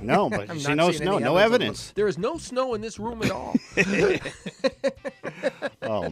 No, but I'm see, not no seeing snow, any no evidence. There is no snow in this room at all. Oh,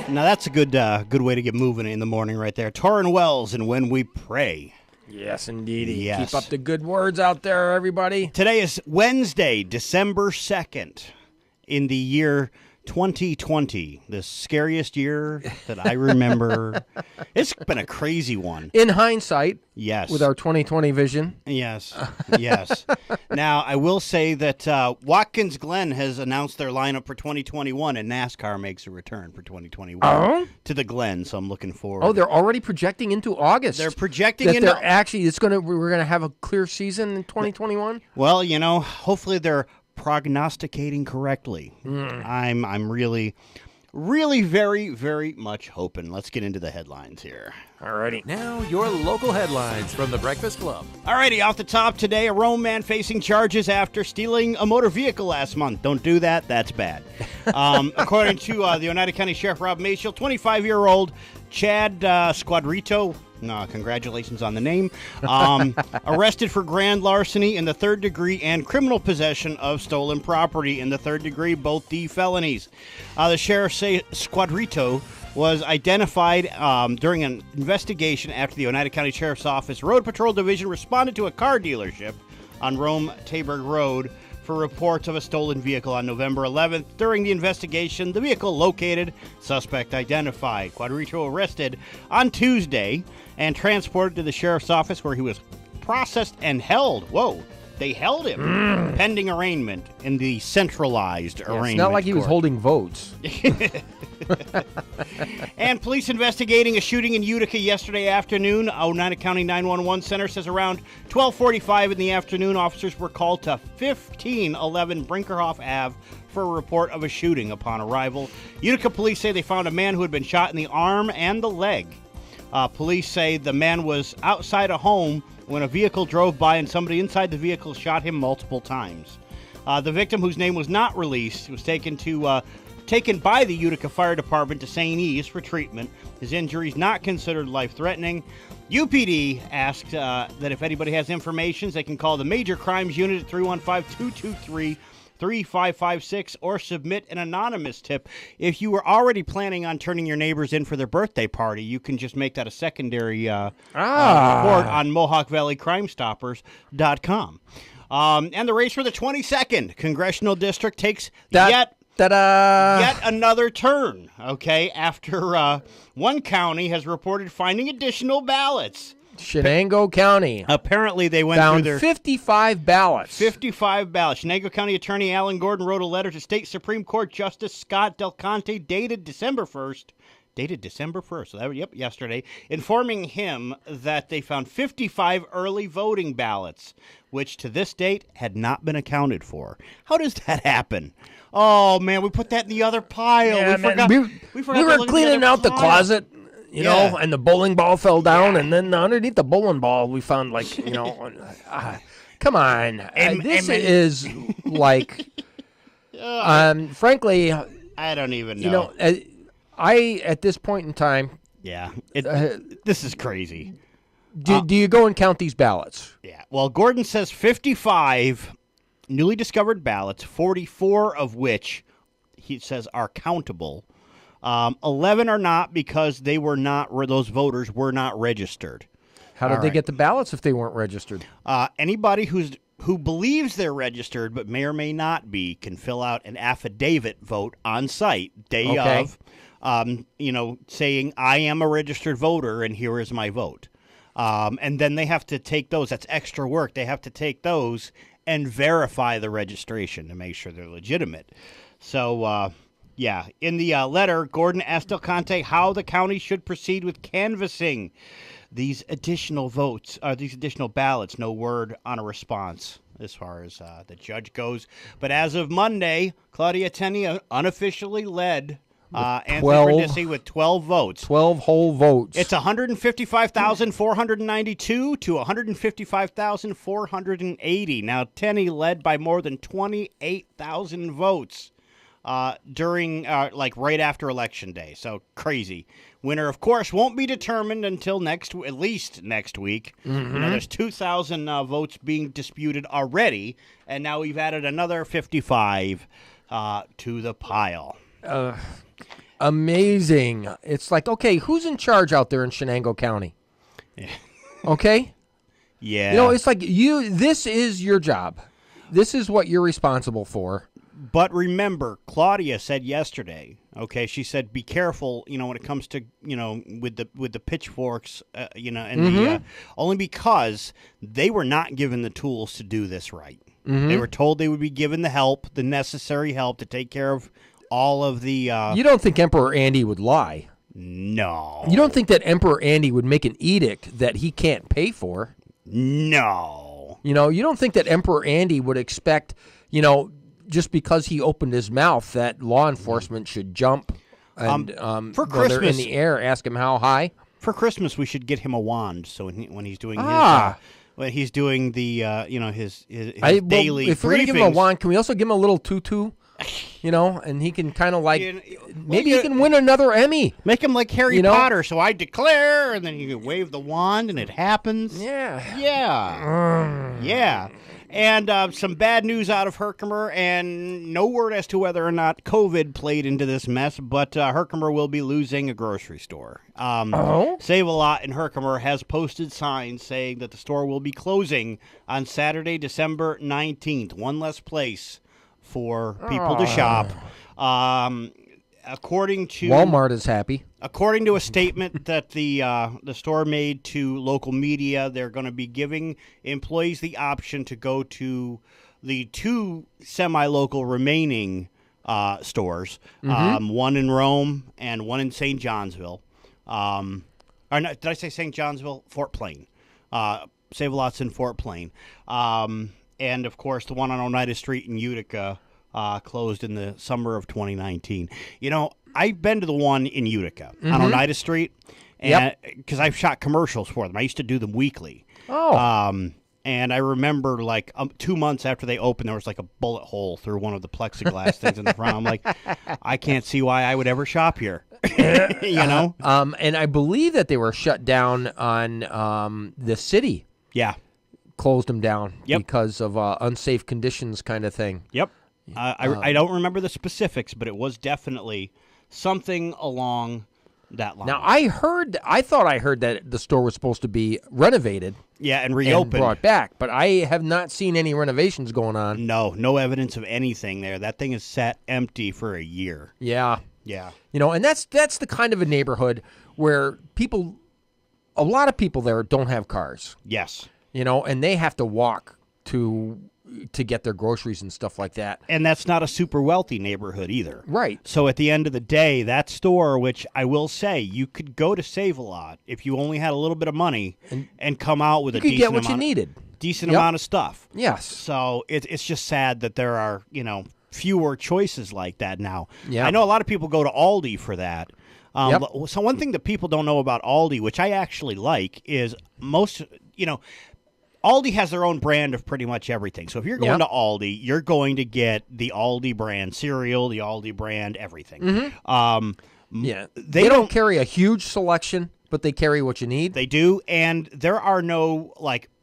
Now that's a good way to get moving in the morning right there. Torrin Wells and When We Pray. Yes, indeed. Yes. Keep up the good words out there, everybody. Today is Wednesday, December 2nd, in the year 2020, the scariest year that I remember. It's been a crazy one. In hindsight, yes, with our 2020 vision. Yes, yes. Now, I will say that Watkins Glen has announced their lineup for 2021, and NASCAR makes a return for 2021 to the Glen, so I'm looking forward. Oh, they're already projecting into August. They're projecting that into... they're actually, we're going to have a clear season in 2021? Well, hopefully they're prognosticating correctly. I'm really very, very much hoping. Let's get into the headlines here. Alrighty. Now, your local headlines from the Breakfast Club. Alrighty, off the top today, a Rome man facing charges after stealing a motor vehicle last month. Don't do that. That's bad. According to the Oneida County Sheriff Rob Maciel, 25-year-old Chad Squadrito, congratulations on the name, arrested for grand larceny in the third degree and criminal possession of stolen property in the third degree, both the felonies. The sheriff say Squadrito was identified during an investigation after the Oneida County Sheriff's Office Road Patrol Division responded to a car dealership on Rome-Taberg Road for reports of a stolen vehicle on November 11th. During the investigation, the vehicle located, suspect identified. Quadrito arrested on Tuesday and transported to the sheriff's office where he was processed and held. Whoa. They held him pending arraignment in the centralized arraignment. It's not like he was court. holding votes. And police investigating a shooting in Utica yesterday afternoon. Oneida County 911 Center says around 12:45 in the afternoon, officers were called to 1511 Brinkerhoff Ave for a report of a shooting. Upon arrival, Utica police say they found a man who had been shot in the arm and the leg. Police say the man was outside a home when a vehicle drove by and somebody inside the vehicle shot him multiple times. The victim, whose name was not released, was taken by the Utica Fire Department to St. E's for treatment. His injuries not considered life-threatening. UPD asked that if anybody has information, they can call the Major Crimes Unit at 315-223-3556 or submit an anonymous tip. If you were already planning on turning your neighbors in for their birthday party, you can just make that a secondary report on MohawkValleyCrimeStoppers.com. And the race for the 22nd Congressional District takes yet another turn, okay, after one county has reported finding additional ballots. Shenango County. Apparently, they went found through their 55 ballots. 55 ballots. Shenango County Attorney Alan Gordon wrote a letter to State Supreme Court Justice Scott Del Conte dated December 1st. So that was, yesterday, informing him that they found 55 early voting ballots, which to this date had not been accounted for. How does that happen? Oh, man, we put that in the other pile. Yeah, we forgot we were cleaning out the closet, you know, and the bowling ball fell down, and then underneath the bowling ball, we found, like, you know, come on. This is like, frankly, I don't even know. You know, at this point in time, this is crazy. Do you go and count these ballots? Yeah. Well, Gordon says 55 newly discovered ballots, 44 of which he says are countable. 11 are not because those voters were not registered. How did they get the ballots if they weren't registered? Anybody who believes they're registered but may or may not be can fill out an affidavit vote on site day of. Saying, I am a registered voter and here is my vote. And then they have to take those. That's extra work. They have to take those and verify the registration to make sure they're legitimate. So, in the letter, Gordon asked Del Conte how the county should proceed with canvassing these additional votes, these additional ballots. No word on a response as far as the judge goes. But as of Monday, Claudia Tenney unofficially led Anthony Brindisi with 12 votes. 12 whole votes. It's 155,492 to 155,480. Now, Tenney led by more than 28,000 votes during, right after Election Day. So, crazy. Winner, of course, won't be determined until at least next week. Mm-hmm. You know, there's 2,000 votes being disputed already, and now we've added another 55 to the pile. amazing. It's like, okay, who's in charge out there in Shenango County? Yeah. Okay? Yeah. You know, it's like this is your job. This is what you're responsible for. But remember, Claudia said yesterday, okay, she said, be careful, when it comes to, with the pitchforks, and only because they were not given the tools to do this right. Mm-hmm. They were told they would be given the necessary help to take care of all of the... You don't think Emperor Andy would lie? No. You don't think that Emperor Andy would make an edict that he can't pay for? No. You don't think that Emperor Andy would expect, just because he opened his mouth, that law enforcement should jump and for when they're in Christmas, the air, ask him how high. For Christmas, we should get him a wand. So when he's doing his daily if we're gonna give him a wand, can we also give him a little tutu? And he can kind of maybe he can win another Emmy. Make him like Harry Potter. So I declare, and then you can wave the wand, and it happens. Yeah. Yeah. And some bad news out of Herkimer, and no word as to whether or not COVID played into this mess, but Herkimer will be losing a grocery store. Save-A-Lot in Herkimer has posted signs saying that the store will be closing on Saturday, December 19th. One less place for people to shop. According to Walmart is happy. According to a statement that the store made to local media, they're going to be giving employees the option to go to the two semi-local remaining stores, one in Rome and one in St. Johnsville. Or no, did I say St. Johnsville? Fort Plain. Save-A-Lot's in Fort Plain. And, of course, the one on Oneida Street in Utica closed in the summer of 2019. I've been to the one in Utica on Oneida Street, because I've shot commercials for them. I used to do them weekly. And I remember, 2 months after they opened, there was like a bullet hole through one of the plexiglass things in the front. I'm like, I can't see why I would ever shop here. And I believe that they were shut down on the city. Yeah. Closed them down because of unsafe conditions kind of thing. Yep. I don't remember the specifics, but it was definitely something along that line. Now, I thought I heard that the store was supposed to be renovated. Yeah, and reopened. And brought back, but I have not seen any renovations going on. No evidence of anything there. That thing is sat empty for a year. Yeah. Yeah. And that's the kind of a neighborhood where a lot of people there don't have cars. Yes. And they have to walk to get their groceries and stuff like that. And that's not a super wealthy neighborhood either. Right. So at the end of the day, that store, which I will say, you could go to Save-A-Lot if you only had a little bit of money and come out with a decent amount. You could get what you needed. Decent amount of stuff. Yes. So it's just sad that there are, fewer choices like that now. Yeah. I know a lot of people go to Aldi for that. So one thing that people don't know about Aldi, which I actually like, is Aldi has their own brand of pretty much everything. So if you're going to Aldi, you're going to get the Aldi brand cereal, the Aldi brand everything. They don't carry a huge selection, but they carry what you need. They do, and there are no,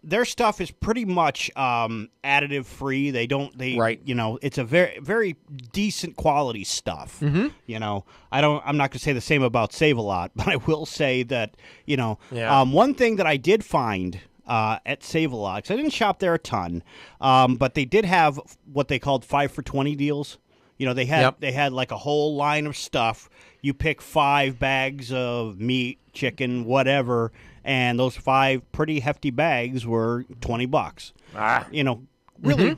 their stuff is pretty much additive free. It's a very, very decent quality stuff. I'm not going to say the same about Save-A-Lot, but I will say that, one thing that I did find at Save-A-Lot, because I didn't shop there a ton, but they did have what they called 5 for $20 deals. They had like a whole line of stuff. You pick 5 bags of meat, chicken, whatever, and those 5 pretty hefty bags were $20.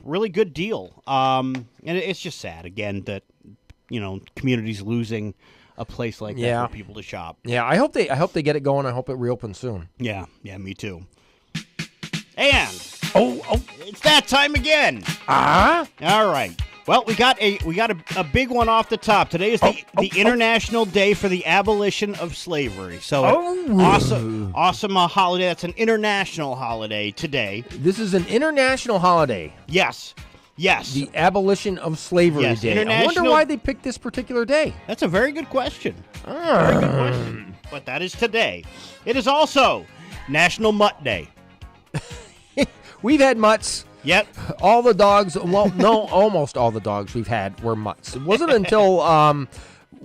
Really good deal. And it's just sad again that communities losing a place like that for people to shop. Yeah, I hope they get it going. I hope it reopens soon. Yeah, me too. And it's that time again. All right. Well, we got a big one off the top. Today is the International Day for the Abolition of Slavery. So awesome holiday. That's an international holiday today. This is an international holiday. Yes. The Abolition of Slavery Day. I wonder why they picked this particular day. That's a very good question. Very good question. But that is today. It is also National Mutt Day. We've had mutts. Yep. All the dogs, almost all the dogs we've had were mutts. It wasn't until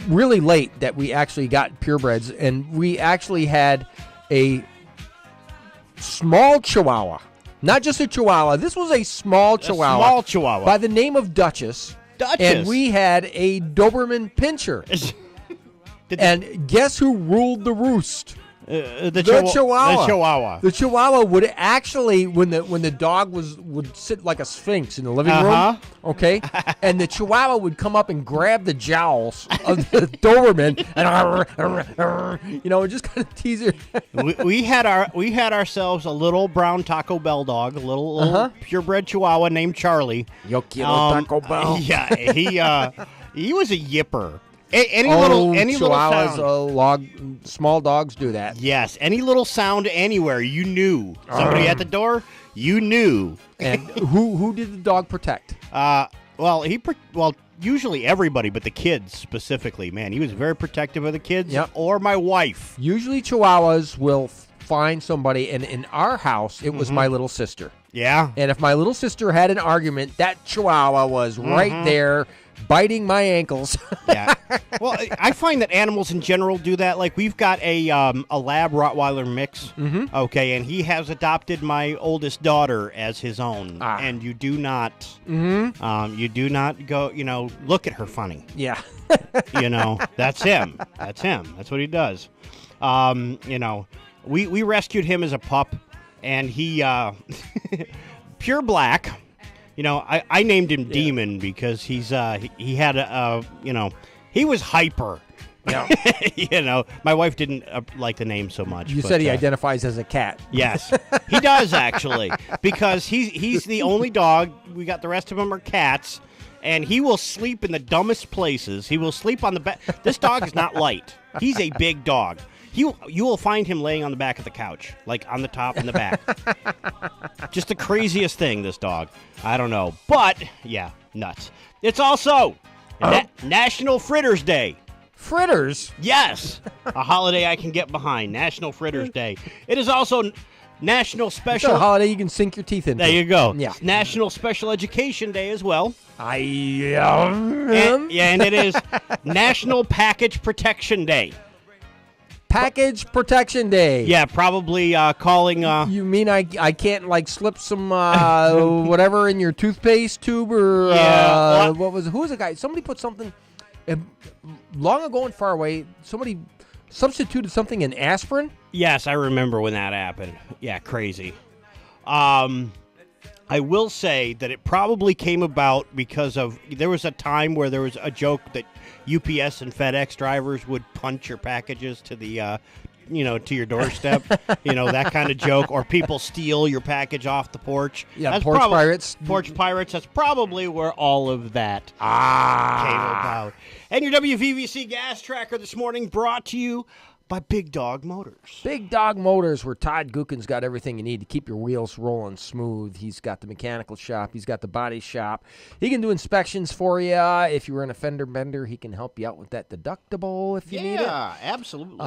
really late that we actually got purebreds, and we actually had a small Chihuahua. Not just a Chihuahua. This was a small Chihuahua. Small Chihuahua. By the name of Duchess. And we had a Doberman Pinscher. And guess who ruled the roost? The Chihuahua. The Chihuahua. The Chihuahua would actually, when the dog would sit like a sphinx in the living room, okay, and the Chihuahua would come up and grab the jowls of the Doberman and just kind of tease her. we had ourselves a little brown Taco Bell dog, a little purebred Chihuahua named Charlie. Yo quiero Taco Bell. Yeah, he was a yipper. Any little sound. Small dogs do that. Yes, any little sound anywhere, you knew. Somebody at the door, you knew. And who did the dog protect? Usually everybody, but the kids specifically. Man, he was very protective of the kids or my wife. Usually Chihuahuas will find somebody, and in our house, it was my little sister. Yeah. And if my little sister had an argument, that Chihuahua was right there biting my ankles. Yeah. Well, I find that animals in general do that. Like, we've got a Lab Rottweiler mix, okay, and he has adopted my oldest daughter as his own. And you do not go, look at her funny. Yeah. That's him. That's him. That's what he does. We rescued him as a pup, and he pure black. I named him Demon because he had he was hyper. Yeah. My wife didn't like the name so much. You said he identifies as a cat. Yes, he does actually, because he's the only dog. We got the rest of them are cats, and he will sleep in the dumbest places. He will sleep on the back. This dog is not light. He's a big dog. You will find him laying on the back of the couch, like on the top and the back. Just the craziest thing, this dog. I don't know. But, yeah, nuts. It's also National Fritters Day. Fritters? Yes. A holiday I can get behind. National Fritters Day. It is also National Special... It's a holiday you can sink your teeth into. There you go. Yeah. National Special Education Day as well. And it is National Package Protection Day. Package Protection Day. Yeah, probably calling... You mean I can't, slip some whatever in your toothpaste tube or... who was the guy? Somebody put something... long ago and far away, somebody substituted something in aspirin? Yes, I remember when that happened. Yeah, crazy. I will say that it probably came about because of... There was a time where there was a joke that UPS and FedEx drivers would punch your packages to the, to your doorstep. That kind of joke. Or people steal your package off the porch. Yeah, porch pirates. Porch pirates. That's probably where all of that came about. And your WVVC gas tracker this morning brought to you by Big Dog Motors. Big Dog Motors, where Todd Gookin's got everything you need to keep your wheels rolling smooth. He's got the mechanical shop. He's got the body shop. He can do inspections for you. If you're an offender bender, he can help you out with that deductible if you need it. Yeah, absolutely.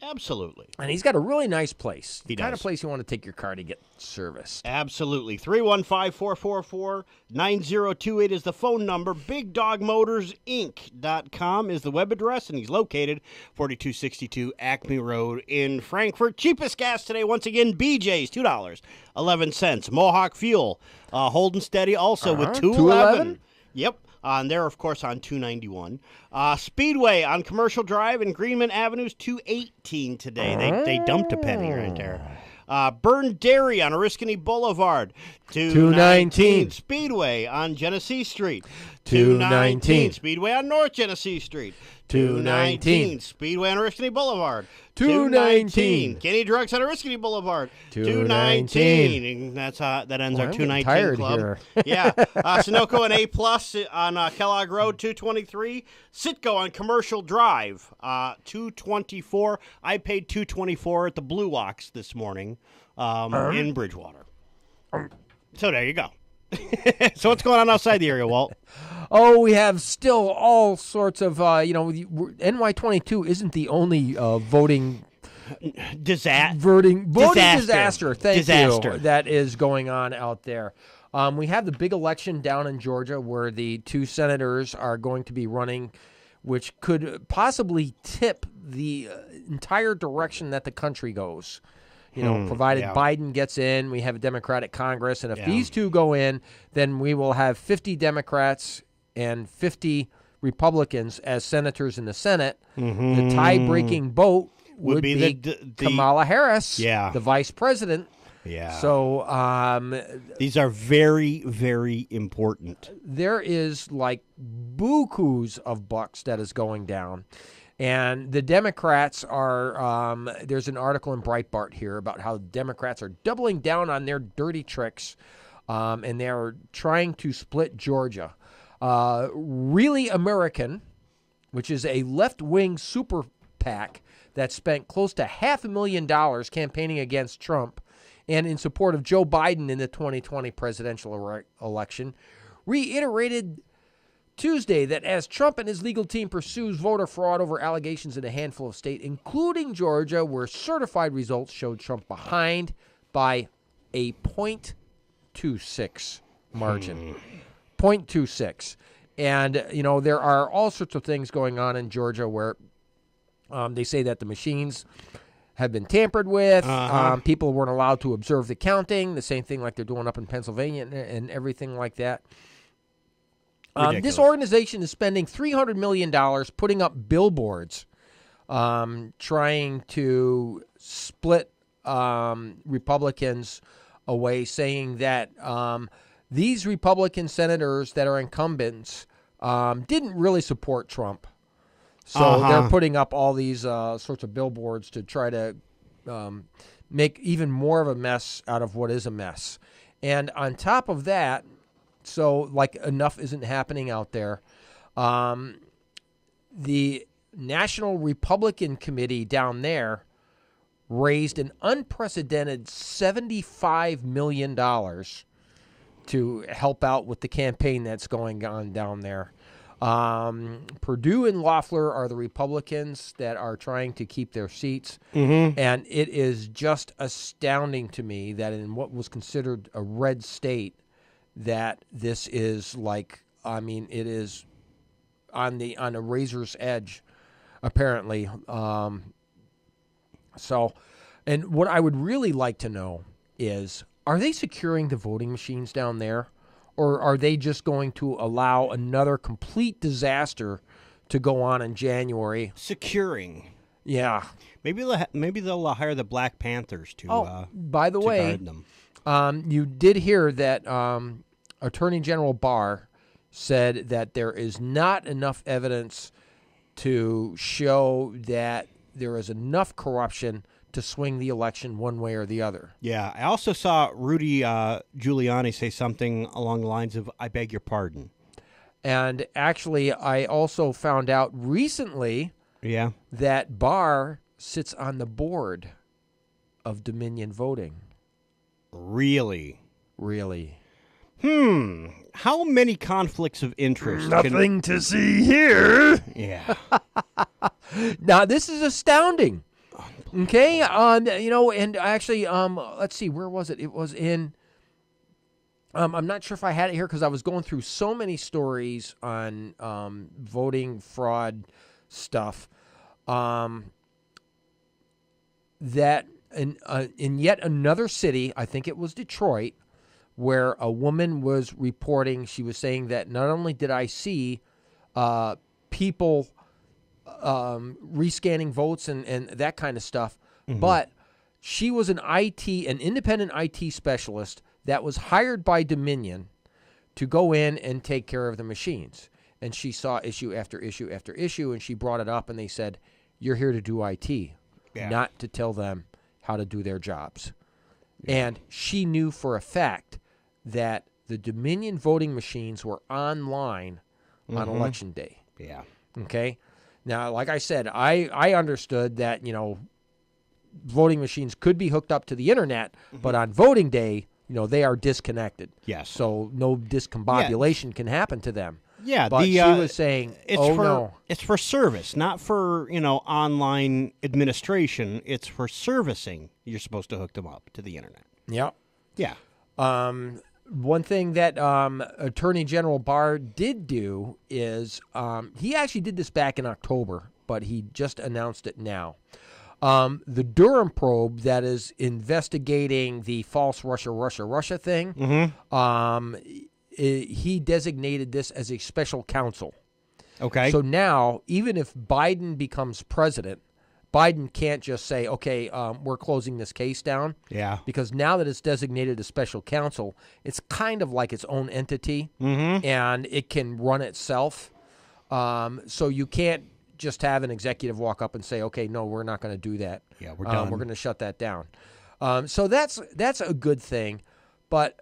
Absolutely. And he's got a really nice place. He the kind does. of place you want to take your car to get serviced. Absolutely. 315-444-9028 is the phone number. BigDogMotorsInc.com is the web address, and he's located 4262 Acme Road in Frankfort. Cheapest gas today, once again, BJ's, $2.11. Mohawk Fuel, holding steady also with $2.11. Yep. And they're, of course, on 291. Speedway on Commercial Drive and Greenman Avenue's 218 today. They dumped a penny right there. Burn Dairy on Oriskany Boulevard, 219. Speedway on Genesee Street, 219. Speedway on North Genesee Street, 219. Speedway on Oriskany Boulevard, 219. Kenny Drugs on Oriskany Boulevard, 219. And that ends our 219 club. Here. Yeah. Sunoco and A Plus on Kellogg Road, 223. Sitco on Commercial Drive, 224. I paid $224 at the Blue Ox this morning in Bridgewater. So there you go. So what's going on outside the area, Walt? Oh, we have still all sorts of, NY22 isn't the only voting disaster. Thank you. That is going on out there. We have the big election down in Georgia where the two senators are going to be running which could possibly tip the entire direction that the country goes. Provided Biden gets in, we have a Democratic Congress, and if these two go in, then we will have 50 Democrats and 50 Republicans as senators in the Senate. The tie-breaking vote would be Kamala Harris, the vice president. Yeah. So these are very, very important. There is like bukus of bucks that is going down. And the Democrats are, there's an article in Breitbart here about how Democrats are doubling down on their dirty tricks, and they're trying to split Georgia. Really American, which is a left-wing super PAC that spent close to $500,000 campaigning against Trump and in support of Joe Biden in the 2020 presidential election, reiterated Tuesday that as Trump and his legal team pursues voter fraud over allegations in a handful of states, including Georgia, where certified results showed Trump behind by a 0.26 margin. 0.26. And, there are all sorts of things going on in Georgia where they say that the machines have been tampered with. People weren't allowed to observe the counting, the same thing like they're doing up in Pennsylvania and everything like that. This organization is spending $300 million putting up billboards trying to split Republicans away, saying that these Republican senators that are incumbents didn't really support Trump. So they're putting up all these sorts of billboards to try to make even more of a mess out of what is a mess. And on top of that, so, enough isn't happening out there. The National Republican Committee down there raised an unprecedented $75 million to help out with the campaign that's going on down there. Perdue and Loeffler are the Republicans that are trying to keep their seats. And it is just astounding to me that in what was considered a red state, that this is it is on a razor's edge, apparently. So, and what I would really like to know is, are they securing the voting machines down there, or are they just going to allow another complete disaster to go on in January? Securing. Yeah. Maybe they'll hire the Black Panthers to. By the way, guard them. You did hear that Attorney General Barr said that there is not enough evidence to show that there is enough corruption to swing the election one way or the other. Yeah, I also saw Rudy Giuliani say something along the lines of, "I beg your pardon." And actually, I also found out recently that Barr sits on the board of Dominion Voting. Really? Really. How many conflicts of interest? Nothing to see here. Yeah. Now, this is astounding. Okay, and actually, let's see, where was it? It was in, I'm not sure if I had it here because I was going through so many stories on voting fraud stuff that in yet another city, I think it was Detroit, where a woman was reporting, she was saying that not only did I see people rescanning votes and that kind of stuff, but she was an independent IT specialist that was hired by Dominion to go in and take care of the machines. And she saw issue after issue after issue, and she brought it up, and they said, "You're here to do IT, not to tell them how to do their jobs." And she knew for a fact that the Dominion voting machines were online on Election Day. Yeah. Okay? Now, like I said, I understood that, voting machines could be hooked up to the internet, but on voting day, they are disconnected. Yes. So no discombobulation can happen to them. Yeah, but she was saying, no. It's for service, not for, online administration. It's for servicing. You're supposed to hook them up to the internet. Yep. Yeah. one thing that Attorney General Barr did do is he actually did this back in October, but he just announced it now. The Durham probe that is investigating the false Russia thing, he designated this as a special counsel. Okay. So now, even if Biden becomes president, Biden can't just say, okay, we're closing this case down. Yeah. Because now that it's designated a special counsel, it's kind of like its own entity, and it can run itself. So you can't just have an executive walk up and say, okay, no, we're not going to do that. Yeah, we're done. We're going to shut that down. So that's a good thing. But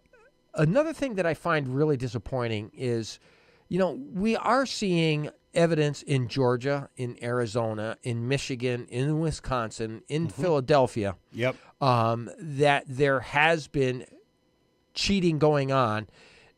another thing that I find really disappointing is, we are seeing evidence in Georgia, in Arizona, in Michigan, in Wisconsin, in Philadelphia, that there has been cheating going on.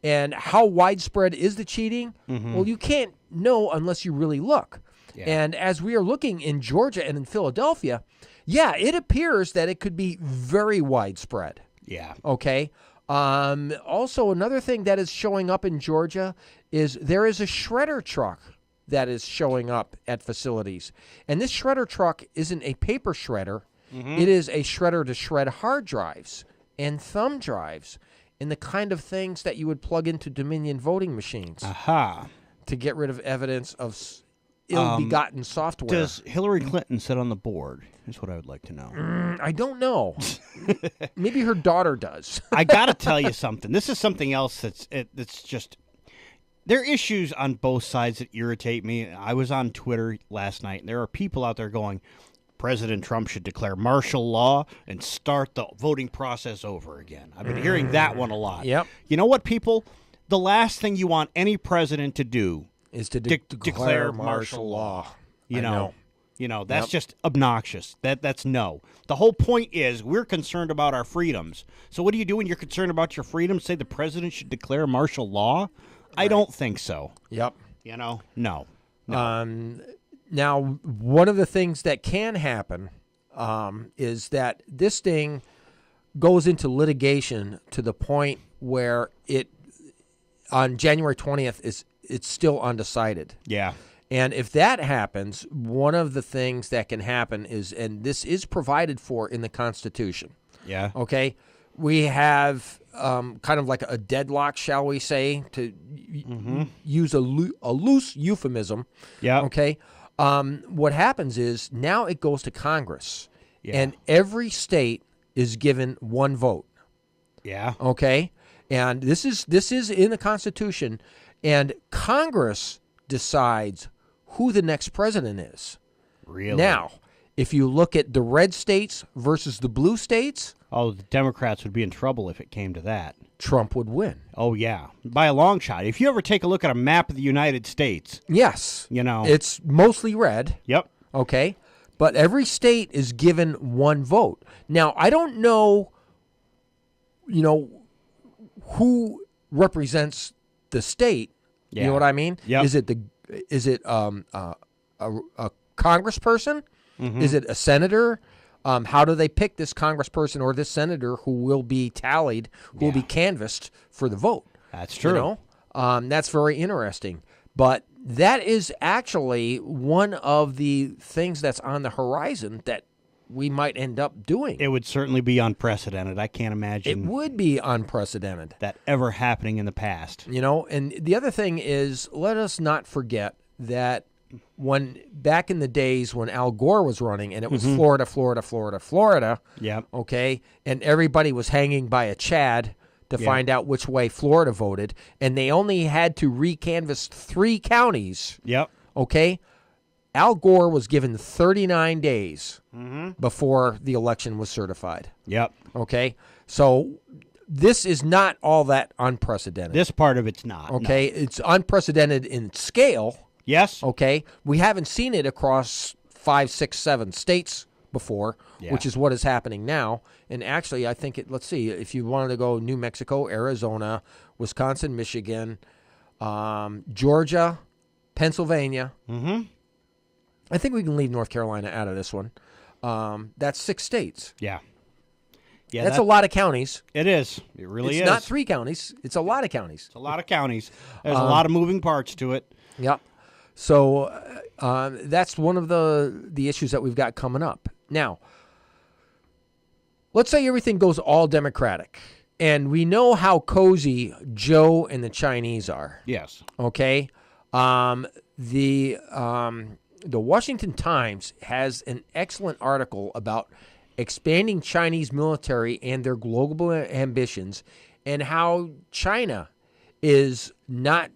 And how widespread is the cheating? Well, you can't know unless you really look. Yeah. And as we are looking in Georgia and in Philadelphia, it appears that it could be very widespread. Yeah. Okay. Also, another thing that is showing up in Georgia is there is a shredder truck that is showing up at facilities. And this shredder truck isn't a paper shredder. It is a shredder to shred hard drives and thumb drives and the kind of things that you would plug into Dominion voting machines to get rid of evidence of ill-begotten software. Does Hillary Clinton sit on the board? Is what I would like to know. I don't know. Maybe her daughter does. I got to tell you something. This is something else that's just... There are issues on both sides that irritate me. I was on Twitter last night, and there are people out there going, President Trump should declare martial law and start the voting process over again. I've been hearing that one a lot. Yep. You know what, people? The last thing you want any president to do is to declare martial law. You know, that's just obnoxious. That's no. The whole point is we're concerned about our freedoms. So what do you do when you're concerned about your freedoms? Say the president should declare martial law? I don't think so. Yep. No. Now, one of the things that can happen is that this thing goes into litigation to the point where on January 20th, it's still undecided. Yeah. And if that happens, one of the things that can happen is, and this is provided for in the Constitution. Yeah. Okay. We have kind of like a deadlock, shall we say, to use a loose euphemism. Yeah. Okay. What happens is now it goes to Congress, and every state is given one vote. Yeah. Okay. And this is in the Constitution, and Congress decides who the next president is. Really? Now, if you look at the red states versus the blue states, the Democrats would be in trouble if it came to that. Trump would win. Oh, yeah. By a long shot. If you ever take a look at a map of the United States. Yes. It's mostly red. Yep. Okay. But every state is given one vote. Now, I don't know, who represents the state. Yeah. You know what I mean? Yep. Is it a congressperson? Is it a senator? How do they pick this congressperson or this senator who will be tallied, who will be canvassed for the vote? That's true. That's very interesting. But that is actually one of the things that's on the horizon that we might end up doing. It would certainly be unprecedented. I can't imagine. It would be unprecedented. That ever happening in the past. And the other thing is, let us not forget that back in the days when Al Gore was running and it was Florida. Yep. Okay. And everybody was hanging by a Chad to find out which way Florida voted. And they only had to recanvass 3 counties. Yep. Okay. Al Gore was given 39 days before the election was certified. Yep. Okay. So this is not all that unprecedented. This part of it's not. Okay. No. It's unprecedented in scale. Yes. Okay. We haven't seen it across 5, 6, 7 states before, which is what is happening now. And actually, I think let's see, if you wanted to go New Mexico, Arizona, Wisconsin, Michigan, Georgia, Pennsylvania. I think we can leave North Carolina out of this one. That's 6 states. Yeah. Yeah, that's a lot of counties. It is. It really is. It's not 3 counties. It's a lot of counties. It's a lot of counties. There's a lot of moving parts to it. Yep. So that's one of the issues that we've got coming up. Now, let's say everything goes all Democratic, and we know how cozy Joe and the Chinese are. Yes. Okay. The Washington Times has an excellent article about expanding Chinese military and their global ambitions, and how China is not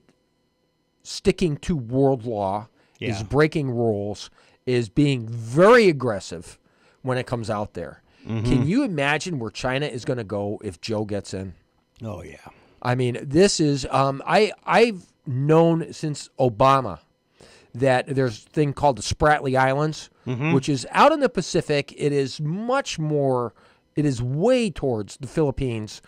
sticking to world law, is breaking rules, is being very aggressive when it comes out there. Mm-hmm. Can you imagine where China is going to go if Joe gets in? Oh, yeah. I mean, this is I've known since Obama that there's a thing called the Spratly Islands, which is out in the Pacific. It is way towards the Philippines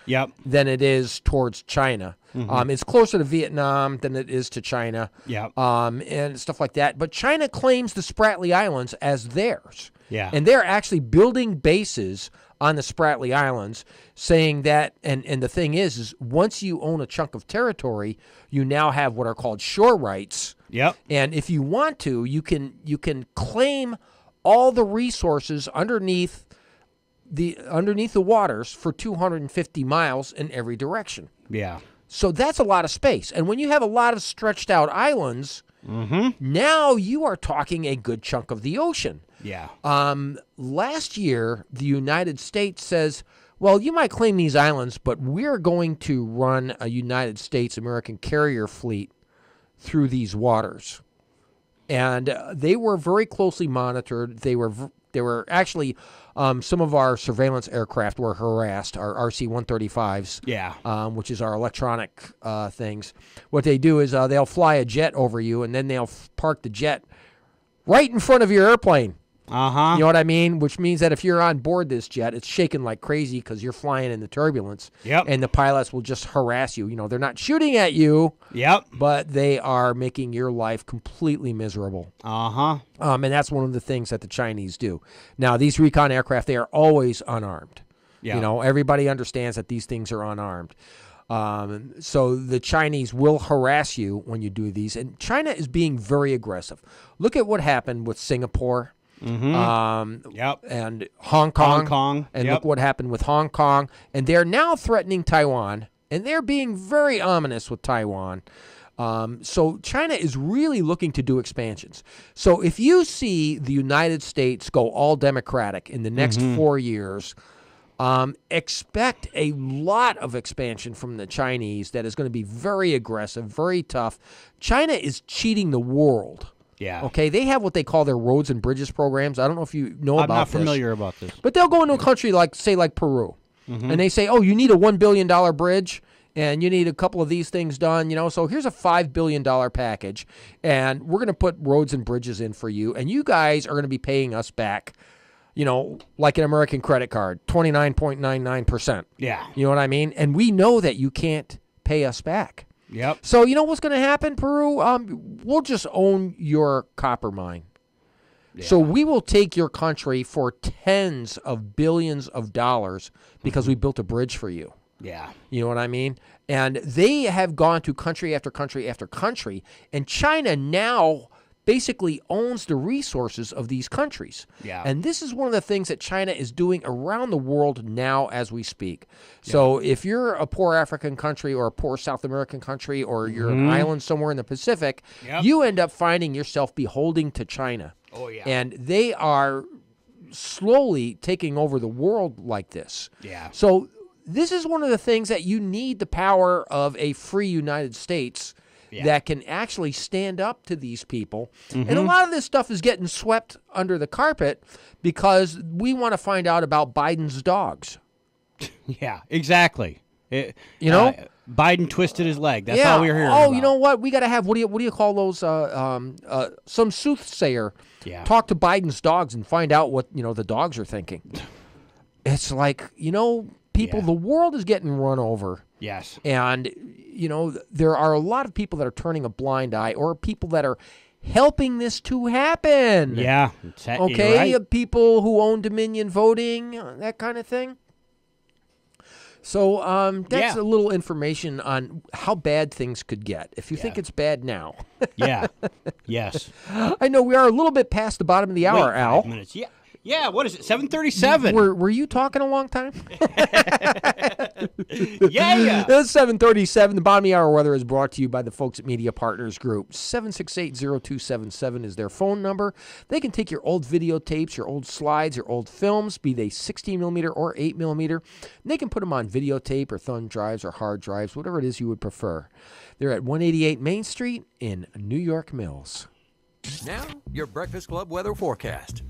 than it is towards China. It's closer to Vietnam than it is to China, and stuff like that. But China claims the Spratly Islands as theirs. Yeah. And they're actually building bases on the Spratly Islands, saying that, and the thing is once you own a chunk of territory, you now have what are called shore rights. Yep. And if you want to, you can claim all the resources underneath the waters for 250 miles in every direction. Yeah. So that's a lot of space. And when you have a lot of stretched out islands, now you are talking a good chunk of the ocean. Yeah. Last year, the United States says, well, you might claim these islands, but we're going to run a United States American carrier fleet through these waters. And they were very closely monitored. They were actually, some of our surveillance aircraft were harassed, our RC-135s, which is our electronic things. What they do is they'll fly a jet over you, and then they'll park the jet right in front of your airplane. You know what I mean? Which means that if you're on board this jet, it's shaking like crazy because you're flying in the turbulence. Yep. And the pilots will just harass you. You know, they're not shooting at you. Yep. But they are making your life completely miserable. And that's one of the things that the Chinese do. Now, these recon aircraft, they are always unarmed. You know, everybody understands that these things are unarmed. So the Chinese will harass you when you do these. And China is being very aggressive. Look at what happened with Singapore. And Hong Kong. And look what happened with Hong Kong. And they're now threatening Taiwan. And they're being very ominous with Taiwan. So China is really looking to do expansions. So if you see the United States go all Democratic in the next 4 years, expect a lot of expansion from the Chinese that is going to be very aggressive, very tough. China is cheating the world. Yeah. Okay, they have what they call their roads and bridges programs. I don't know if you know about this. I'm not familiar about this. But they'll go into a country like Peru, and they say, oh, you need a $1 billion bridge, and you need a couple of these things done, you know, so here's a $5 billion package, and we're going to put roads and bridges in for you, and you guys are going to be paying us back, you know, like an American credit card, 29.99%. Yeah. You know what I mean? And we know that you can't pay us back. Yep. So you know what's going to happen, Peru? We'll just own your copper mine. Yeah. So we will take your country for tens of billions of dollars because we built a bridge for you. Yeah. You know what I mean? And they have gone to country after country after country, and China now basically owns the resources of these countries. Yeah. And this is one of the things that China is doing around the world now as we speak. So if you're a poor African country or a poor South American country or you're an island somewhere in the Pacific, you end up finding yourself beholding to China. Oh, yeah. And they are slowly taking over the world like this. Yeah. So this is one of the things that you need the power of a free United States that can actually stand up to these people. And a lot of this stuff is getting swept under the carpet because we want to find out about Biden's dogs. Yeah, exactly. You know? Biden twisted his leg. That's all we were hearing about. Oh, you know what? We got to have, what do you call those, some soothsayer talk to Biden's dogs and find out what, you know, the dogs are thinking. It's like, you know, people, the world is getting run over. Yes. And, you know, there are a lot of people that are turning a blind eye, or people that are helping this to happen. Yeah. Okay? Right. People who own Dominion voting, that kind of thing. So that's a little information on how bad things could get if you think it's bad now. Yeah. Yes. I know we are a little bit past the bottom of the hour, Al. 5 minutes. Yeah. Yeah, what is it? 7:37. Were you talking a long time? Yeah. It's 7:37. The bottom of the hour weather is brought to you by the folks at Media Partners Group. 768-0277 is their phone number. They can take your old videotapes, your old slides, your old films, be they 16mm or 8mm. And they can put them on videotape or thumb drives or hard drives, whatever it is you would prefer. They're at 188 Main Street in New York Mills. Now, your Breakfast Club weather forecast.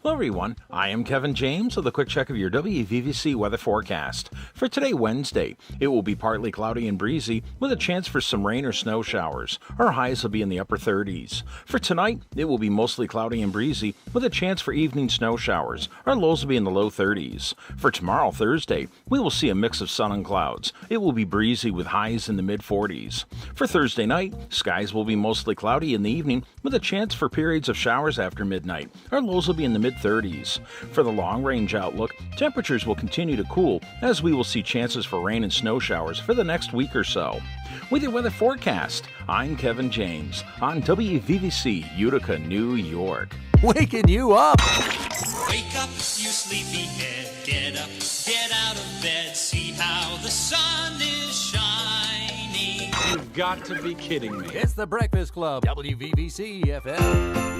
Hello, everyone. I am Kevin James with a quick check of your WVVC weather forecast. For today, Wednesday, it will be partly cloudy and breezy with a chance for some rain or snow showers. Our highs will be in the upper 30s. For tonight, it will be mostly cloudy and breezy with a chance for evening snow showers. Our lows will be in the low 30s. For tomorrow, Thursday, we will see a mix of sun and clouds. It will be breezy with highs in the mid 40s. For Thursday night, skies will be mostly cloudy in the evening with a chance for periods of showers after midnight. Our lows will be in the mid-30s. For the long-range outlook, temperatures will continue to cool as we will see chances for rain and snow showers for the next week or so. With your weather forecast, I'm Kevin James on WVVC Utica, New York. Waking you up. Wake up, you sleepyhead. Get up, get out of bed. See how the sun is shining. You've got to be kidding me. It's the Breakfast Club, WVVC-FM.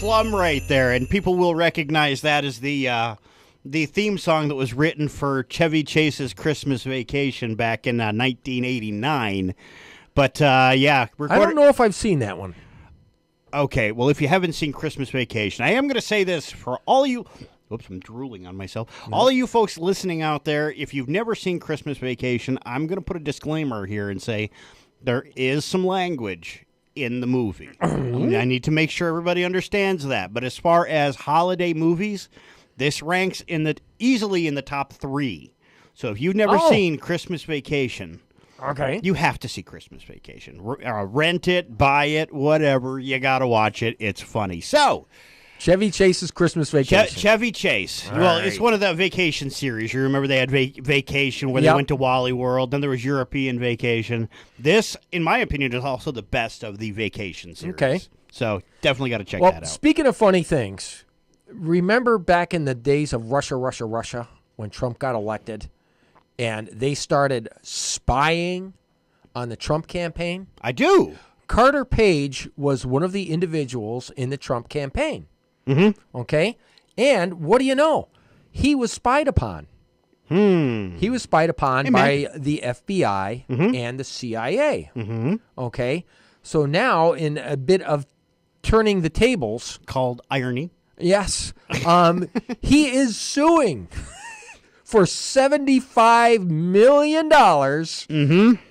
plumb right there, and people will recognize that as the theme song that was written for Chevy Chase's Christmas Vacation back in 1989. But yeah, I don't know if I've seen that one. Okay, well, if you haven't seen Christmas Vacation, I am going to say this for all you. Whoops, I'm drooling on myself. All of you folks listening out there, if you've never seen Christmas Vacation, I'm going to put a disclaimer here and say there is some language in the movie. I need to make sure everybody understands that. But as far as holiday movies, this ranks easily in the top 3. So if you've never seen Christmas Vacation, okay, you have to see Christmas Vacation. Rent it, buy it, whatever. You got to watch it. It's funny. So, Chevy Chase's Christmas Vacation. Chevy Chase. All well, right. It's one of the vacation series. You remember they had Vacation where they went to Wally World. Then there was European Vacation. This, in my opinion, is also the best of the vacation series. Okay. So definitely got to check that out. Speaking of funny things, remember back in the days of Russia, when Trump got elected, and they started spying on the Trump campaign? I do. Carter Page was one of the individuals in the Trump campaign. Mm-hmm. Okay? And what do you know? He was spied upon. He was spied upon by the FBI and the CIA. Mm-hmm. Okay? So now, in a bit of turning the tables. Called irony. Yes. He is suing for $75 million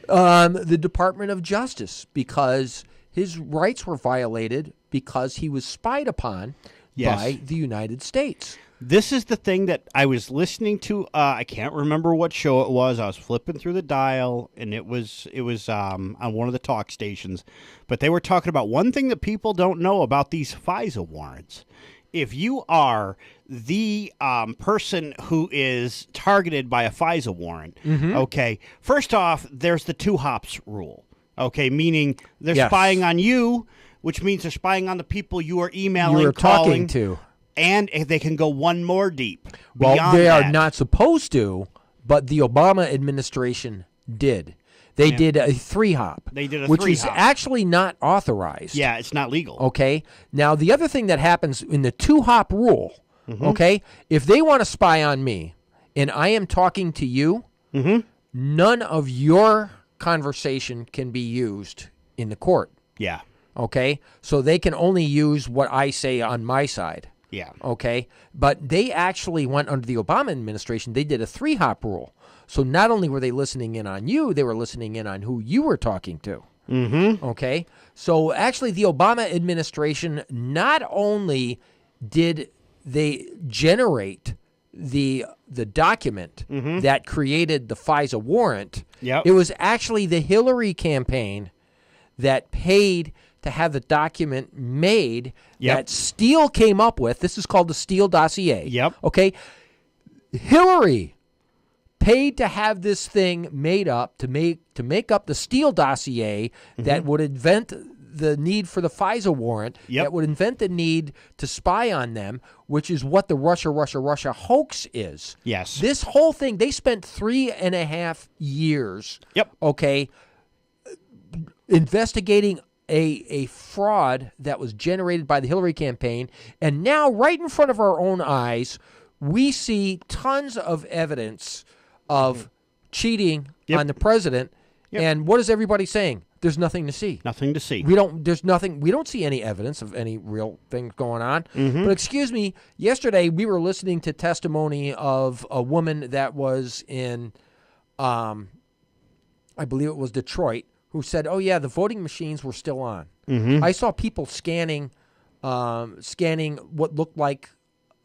the Department of Justice because his rights were violated because he was spied upon by the United States. This is the thing that I was listening to. I can't remember what show it was. I was flipping through the dial, and it was on one of the talk stations. But they were talking about one thing that people don't know about these FISA warrants. If you are the person who is targeted by a FISA warrant, okay, first off, there's the 2 hops rule, okay, meaning they're spying on you, which means they're spying on the people you are emailing, You're calling, talking to. And they can go one more deep. Well, they that. are not supposed to, but the Obama administration did. They did a 3-hop. They did a which 3-hop. is actually not authorized. Yeah, it's not legal. Okay. Now, the other thing that happens in the 2-hop rule, okay, if they want to spy on me and I am talking to you, none of your conversation can be used in the court. Yeah. Okay. So they can only use what I say on my side. Yeah. Okay. But they actually went under the Obama administration. They did a 3-hop rule. So not only were they listening in on you, they were listening in on who you were talking to. Mm-hmm. Okay? So actually the Obama administration, not only did they generate the document that created the FISA warrant, it was actually the Hillary campaign that paid to have the document made that Steele came up with. This is called the Steele dossier. Yep. Okay? Hillary paid to have this thing made up to make up the Steele dossier that would invent the need for the FISA warrant, that would invent the need to spy on them, which is what the Russia hoax is. Yes. This whole thing, they spent 3.5 years, okay, investigating a fraud that was generated by the Hillary campaign, and now right in front of our own eyes, we see tons of evidence of cheating on the president. And what is everybody saying? There's nothing to see. Nothing to see. We don't see any evidence of any real things going on. But excuse me, yesterday we were listening to testimony of a woman that was in, I believe it was Detroit, who said, "Oh yeah, the voting machines were still on." I saw people scanning what looked like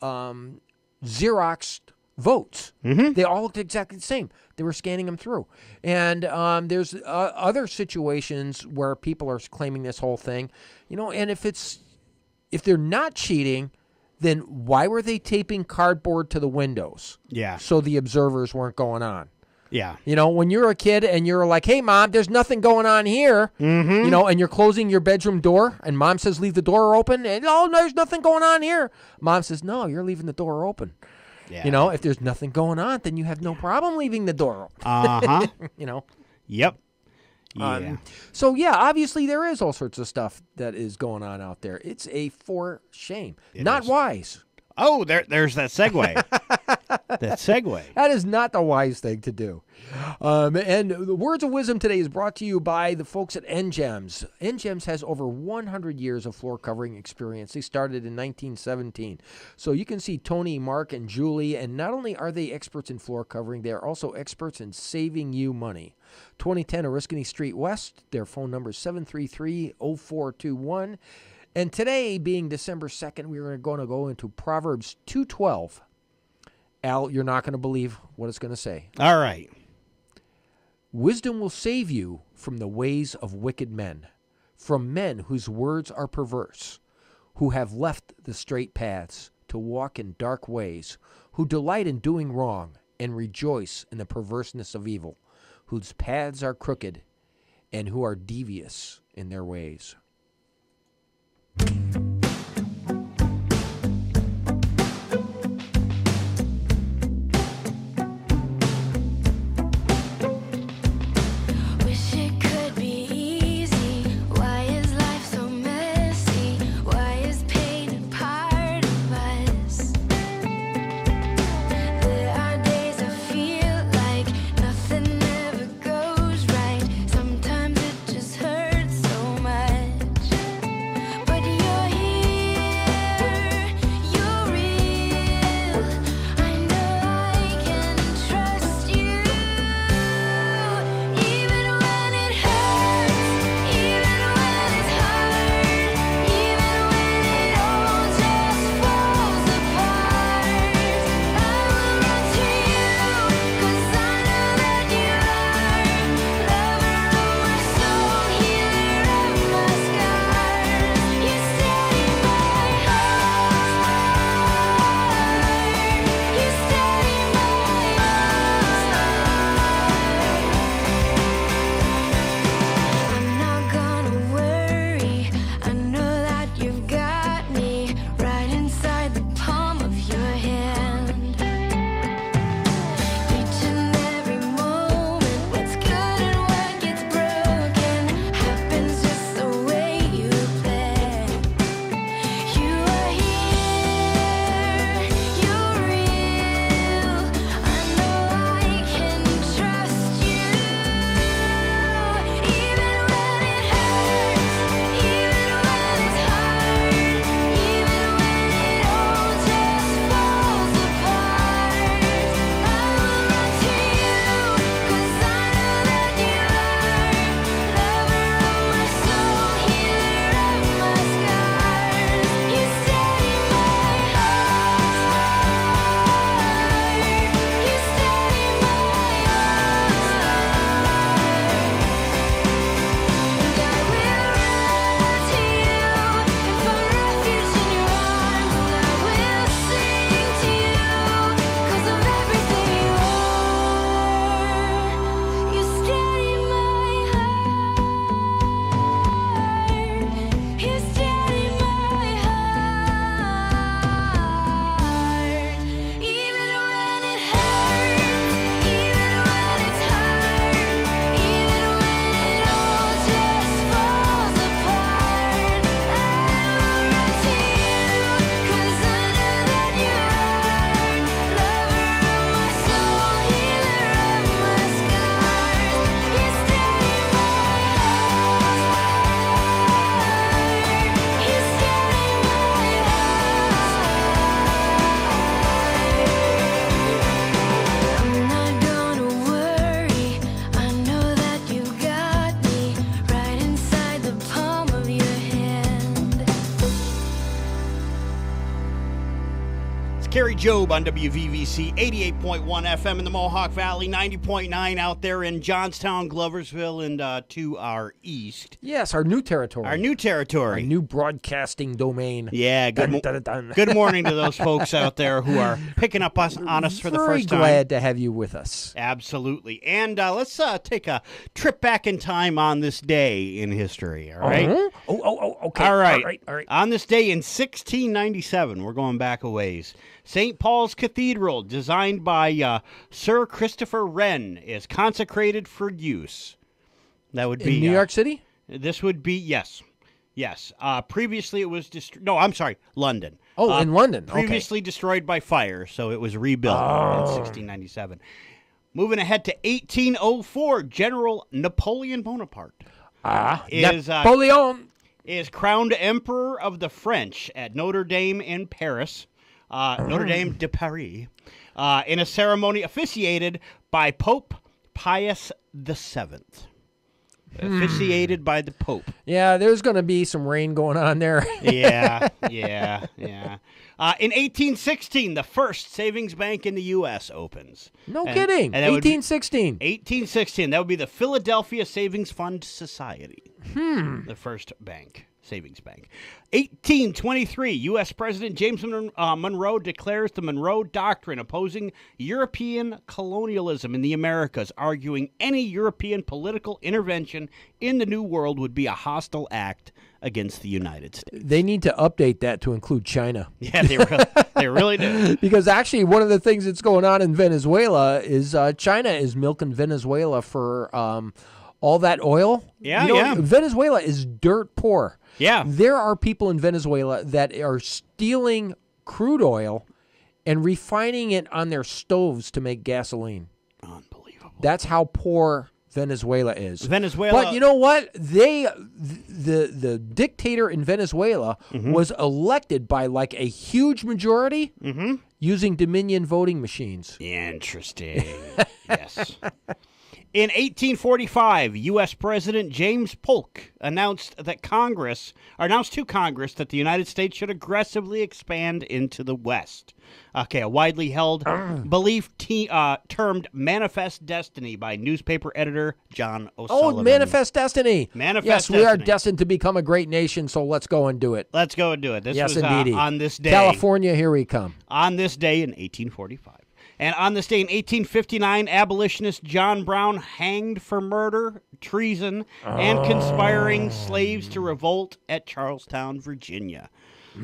Xeroxed votes. They all looked exactly the same. They were scanning them through. And there's other situations where people are claiming this whole thing, and if they're not cheating, then why were they taping cardboard to the windows? Yeah. So the observers weren't going on. Yeah. When you're a kid and you're like, "Hey, Mom, there's nothing going on here," and you're closing your bedroom door, and Mom says, "Leave the door open," and, "Oh, no, there's nothing going on here." Mom says, "No, you're leaving the door open." Yeah. If there's nothing going on, then you have no problem leaving the door open. Uh-huh. Yep. Yeah. So, yeah, obviously there is all sorts of stuff that is going on out there. It's a for shame. Not is. wise. Oh, there's that segue. That segue. That is not the wise thing to do. And the Words of Wisdom today is brought to you by the folks at NGEMS. NGEMS has over 100 years of floor covering experience. They started in 1917. So you can see Tony, Mark, and Julie, and not only are they experts in floor covering, they are also experts in saving you money. 2010 Oriskany Street West. Their phone number is 733-0421. And today, being December 2nd, we're going to go into Proverbs 2:12. Al, you're not going to believe what it's going to say. All right. Wisdom will save you from the ways of wicked men, from men whose words are perverse, who have left the straight paths to walk in dark ways, who delight in doing wrong and rejoice in the perverseness of evil, whose paths are crooked and who are devious in their ways. Wish it could be easy. Why is life so messy? Why is pain a part of us? There are days I feel like nothing ever goes right. Sometimes it just hurts so much. But you're here, you're real. I know I can trust you. Even when it hurts, even when it's hard, even when it all just falls apart, I will run to you, 'cause I know that you are lover of my soul, healer of my scars. You steady my heart. You steady my heart. I'm not gonna worry. I know that you've got me right inside the palm of your hand. Each and every moment, what's good and what gets broken happens just the way you planned. You are here, you're real. I know I can trust you. Even when it hurts, even when it's hard, even when it all just falls apart, I will run to you, 'cause I know that you are lover of my soul, healer of my scars. You steady my heart. You steady my heart. And I will run to you and find refuge in your arms. And I will sing to you 'cause of everything you are. You steady my heart. You steady my heart. Even when it hurts, even when it's hard, even when it all just falls apart, I will run to you, 'cause I know that you are lover of my soul, healer of my scars. You steady my heart. You steady my heart. I'm not gonna worry. I know that you got me right inside the palm of your hand. It's Carrie Job on WVVC 88.1 FM in the Mohawk Valley, 90.9 out there in Johnstown, Gloversville, and to our east. Yes, our new territory. Our new territory. Our new broadcasting domain. Yeah, Dun, dun, dun, dun. good morning to those folks out there who are picking up on us for the Very first time. glad to have you with us. Absolutely. And let's take a trip back in time on this day in history, all right? Oh, okay. All right. All right. On this day in 1697, we're going back a ways, St. Paul's Cathedral, designed by Sir Christopher Wren, is consecrated for use. That would be In New York City? This would be yes. Previously, it was no. I'm sorry, London. Oh, in London. Previously destroyed by fire, so it was rebuilt in 1697. Moving ahead to 1804, General Napoleon Bonaparte Napoleon. is crowned Emperor of the French at Notre Dame in Paris, Notre Dame de Paris, in a ceremony officiated by Pope Pius VII. Officiated by the Pope. Yeah, there's going to be some rain going on there. Yeah. In 1816, the first savings bank in the U.S. opens. No kidding. 1816. 1816. That would be the Philadelphia Savings Fund Society. The first bank. Savings bank. 1823, U.S. President James Monroe declares the Monroe Doctrine, opposing European colonialism in the Americas, arguing any European political intervention in the New World would be a hostile act against the United States. They need to update that to include China. Yeah, they really do. Because actually, one of the things that's going on in Venezuela is China is milking Venezuela for all that oil. Yeah. Venezuela is dirt poor. Yeah. There are people in Venezuela that are stealing crude oil and refining it on their stoves to make gasoline. Unbelievable. That's how poor Venezuela is. Venezuela. But you know what? The dictator in Venezuela was elected by like a huge majority using Dominion voting machines. Interesting. Yes. In 1845, U.S. President James Polk announced to Congress that the United States should aggressively expand into the West. Okay, a widely held belief termed Manifest Destiny by newspaper editor John O'Sullivan. Oh, Manifest Destiny. Manifest Yes, we are Destiny. destined to become a great nation, so let's go and do it. Let's go and do it. This Yes, was indeedy. on this day. California, here we come. On this day in 1845. And on this day in 1859, abolitionist John Brown hanged for murder, treason, and conspiring slaves to revolt at Charlestown, Virginia.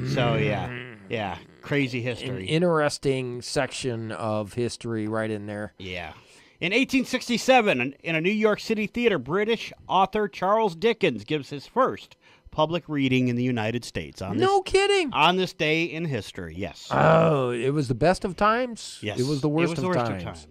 So, yeah, crazy An history. interesting section of history right in there. Yeah. In 1867, in a New York City theater, British author Charles Dickens gives his first public reading in the United States. No kidding. On this day in history, yes. Oh, it was the best of times? Yes. It was the worst, of times.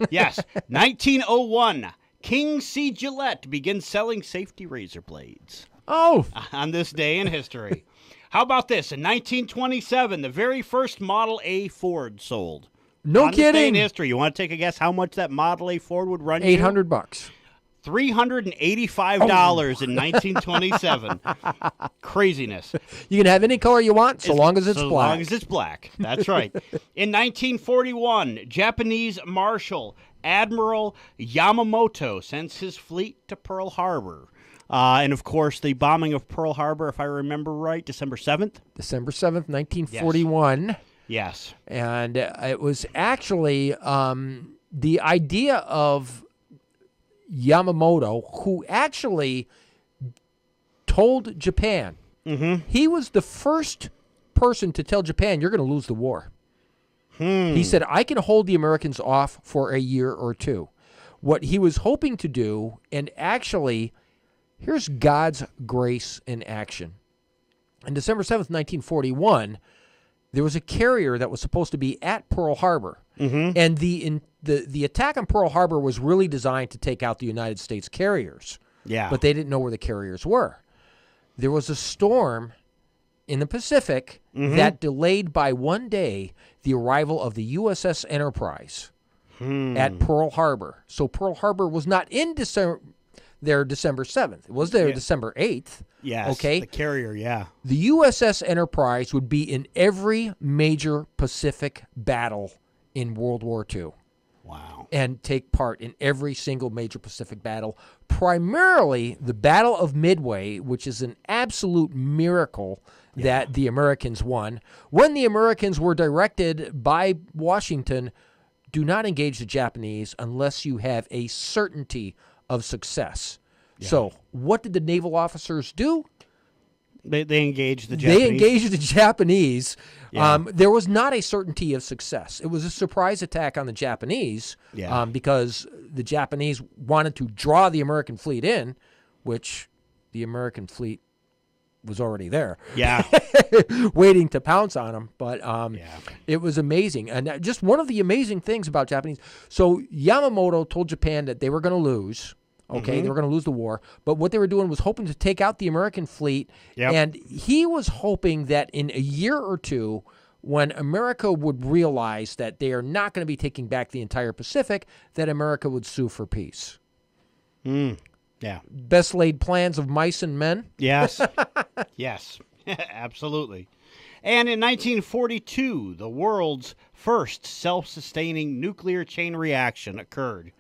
Yes. 1901, King C. Gillette begins selling safety razor blades. Oh. On this day in history. How about this? In 1927, the very first Model A Ford sold. No On this day in kidding. history. You want to take a guess how much that Model A Ford would run you? $800. $385 in 1927. Craziness. You can have any color you want so long as it's So black. long as it's black. That's right. In 1941, Japanese Marshal Admiral Yamamoto sends his fleet to Pearl Harbor. And, of course, the bombing of Pearl Harbor, if I remember right, December 7th? December 7th, 1941. Yes. And it was actually the idea of Yamamoto, who actually told Japan. He was the first person to tell Japan, you're going to lose the war. He said, I can hold the Americans off for a year or two. What he was hoping to do, and actually, here's God's grace in action. On December 7th, 1941, there was a carrier that was supposed to be at Pearl Harbor. And the attack on Pearl Harbor was really designed to take out the United States carriers. Yeah. But they didn't know where the carriers were. There was a storm in the Pacific that delayed by one day the arrival of the USS Enterprise at Pearl Harbor. So Pearl Harbor was not in December 7th. It was there December 8th. Yes. Okay. The carrier, yeah. The USS Enterprise would be in every major Pacific battle in World War II. Wow. And take part in every single major Pacific battle, primarily the Battle of Midway, which is an absolute miracle that the Americans won. When the Americans were directed by Washington, do not engage the Japanese unless you have a certainty of success. So what did the naval officers do? They engaged the Japanese. They engaged the Japanese. Yeah. There was not a certainty of success. It was a surprise attack on the Japanese because the Japanese wanted to draw the American fleet in, which the American fleet was already there. Yeah. Waiting to pounce on them. But it was amazing. And just one of the amazing things about Japanese. So Yamamoto told Japan that they were going to lose. Okay, they were going to lose the war. But what they were doing was hoping to take out the American fleet. Yep. And he was hoping that in a year or two, when America would realize that they are not going to be taking back the entire Pacific, that America would sue for peace. Yeah. Best laid plans of mice and men. Yes. Yes. Absolutely. And in 1942, the world's first self-sustaining nuclear chain reaction occurred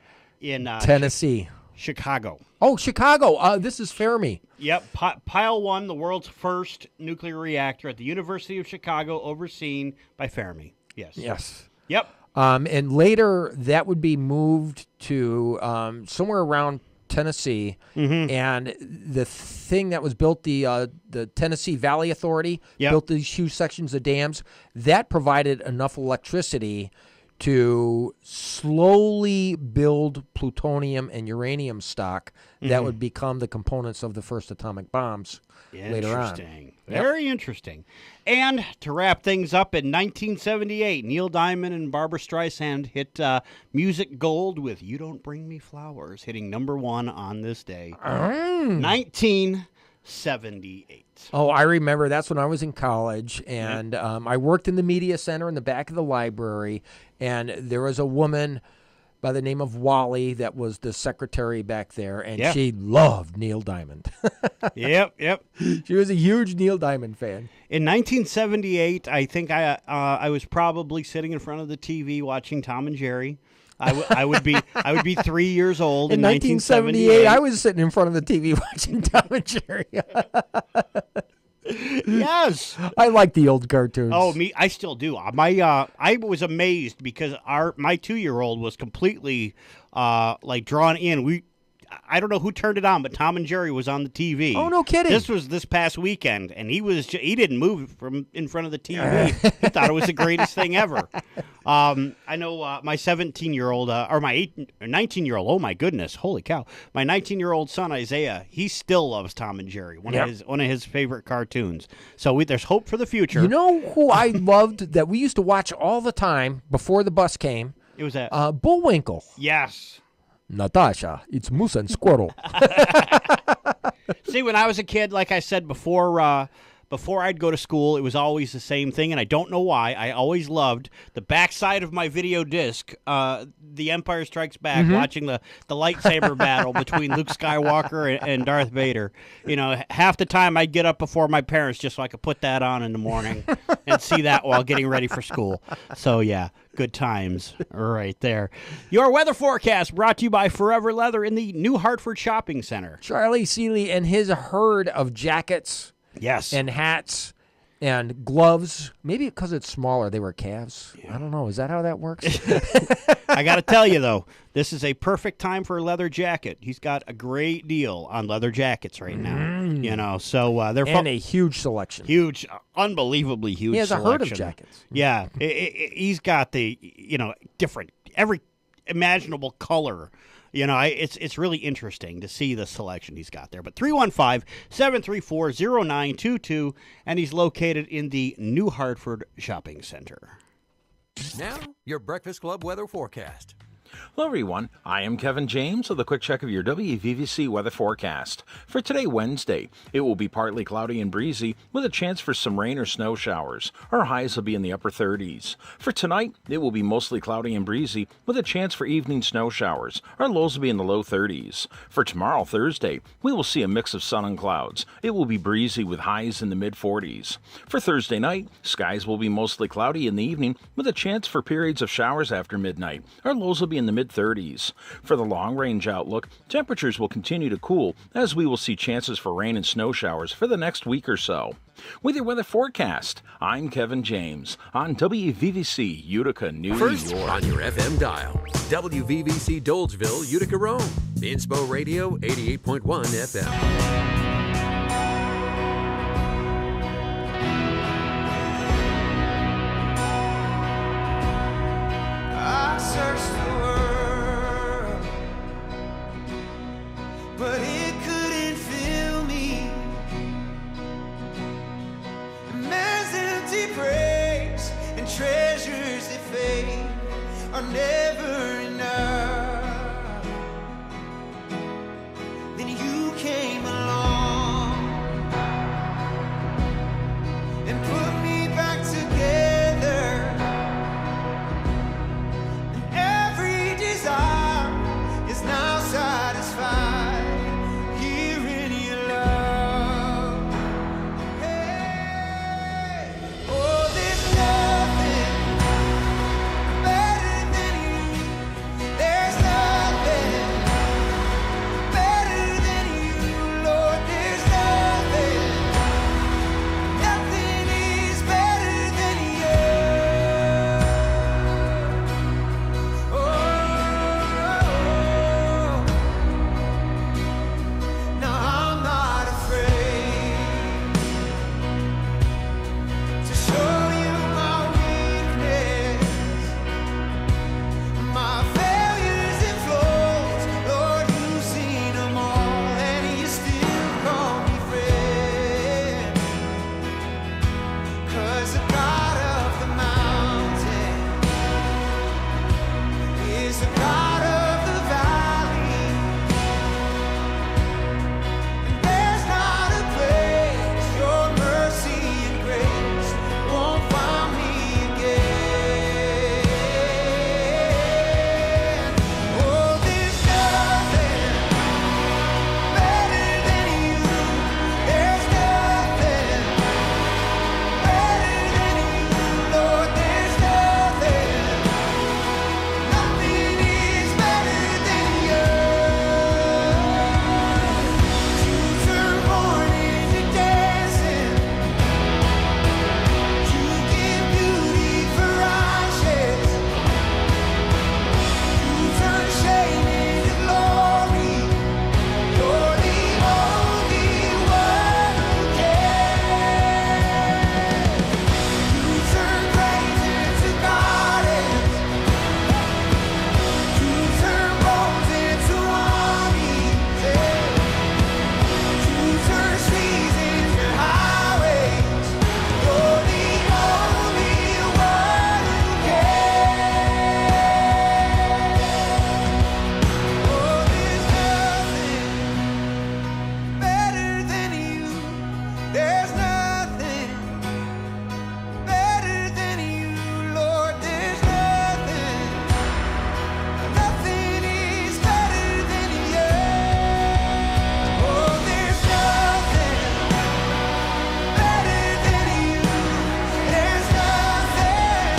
in Tennessee. Chicago. Oh, Chicago. This is Fermi. Yep. Pile 1, the world's first nuclear reactor at the University of Chicago, overseen by Fermi. Yes. Yes. Yep. And later, that would be moved to somewhere around Tennessee, and the thing that was built, the Tennessee Valley Authority, built these huge sections of dams, that provided enough electricity to slowly build plutonium and uranium stock that would become the components of the first atomic bombs later on. Interesting. Very interesting. And to wrap things up, in 1978, Neil Diamond and Barbra Streisand hit Music Gold with You Don't Bring Me Flowers, hitting #1 on this day. 1978. Oh, I remember. That's when I was in college, and I worked in the media center in the back of the library, and there was a woman by the name of Wally that was the secretary back there, and she loved Neil Diamond. Yep. She was a huge Neil Diamond fan. In 1978, I think I was probably sitting in front of the TV watching Tom and Jerry. I would be 3 years old in 1978. I was sitting in front of the TV watching Tom and Jerry. Yes, I like the old cartoons. Oh, I still do. I was amazed because my 2-year-old was completely drawn in. I don't know who turned it on, but Tom and Jerry was on the TV. Oh, no kidding. This was this past weekend, and he didn't move from in front of the TV. He thought it was the greatest thing ever. I know my 17-year-old, or my 19-year-old, oh my goodness, holy cow. My 19-year-old son, Isaiah, he still loves Tom and Jerry, one of his favorite cartoons. So there's hope for the future. You know who I loved that we used to watch all the time before the bus came? It was Bullwinkle. Yes. Natasha, it's Moose and Squirrel. See, when I was a kid, like I said before I'd go to school, it was always the same thing, and I don't know why. I always loved the backside of my video disc, The Empire Strikes Back, watching the lightsaber battle between Luke Skywalker and Darth Vader. You know, half the time I'd get up before my parents just so I could put that on in the morning and see that while getting ready for school. So, yeah. Good times right there. Your weather forecast brought to you by Forever Leather in the New Hartford Shopping Center. Charlie Seeley and his herd of jackets and hats and gloves. Maybe because it's smaller, they were calves. I don't know. Is that how that works? I got to tell you, though, this is a perfect time for a leather jacket. He's got a great deal on leather jackets right now. You know, so they're and a huge selection. Huge, unbelievably huge. He has selection. a herd of jackets. Yeah, he's got the every imaginable color. You know, it's really interesting to see the selection he's got there. But 315-734-0922, and he's located in the New Hartford Shopping Center. Now, your Breakfast Club weather forecast. Hello, everyone. I am Kevin James with a quick check of your WVVC weather forecast. For today, Wednesday, it will be partly cloudy and breezy with a chance for some rain or snow showers. Our highs will be in the upper 30s. For tonight, it will be mostly cloudy and breezy with a chance for evening snow showers. Our lows will be in the low 30s. For tomorrow, Thursday, we will see a mix of sun and clouds. It will be breezy with highs in the mid-40s. For Thursday night, skies will be mostly cloudy in the evening with a chance for periods of showers after midnight. Our lows will be in the mid-30s. For the long-range outlook, temperatures will continue to cool as we will see chances for rain and snow showers for the next week or so. With your weather forecast, I'm Kevin James on WVVC Utica, New First York. on your FM dial, WVVC Dolesville, Utica, Rome. Inspo Radio 88.1 FM. are never enough. Then you came along and put me back together. And every desire is now satisfied here in your love. Hey, oh, there's nothing better than you. There's nothing better than you, Lord. There's nothing is better than you. Oh, now I'm not afraid to show you my weakness, my failures and flaws. Lord, you've seen them all, and you still call me friend. 'Cause the God of the mountain is the God of the valley. And there's not a place your mercy and grace won't find me again. Oh, there's nothing better than you. There's nothing better than you, Lord. There's nothing is better than you. You turn mourning to dancing. You give beauty for ashes. You turn shame into glory. You're the only one who can. You turn graves into gardens. You turn bones into armies. You turn seas into highways. You're the only one who can. Oh, there's nothing better than you. There's nothing better than you, Lord. There's nothing is better than you. Oh, there's nothing better than you. There's nothing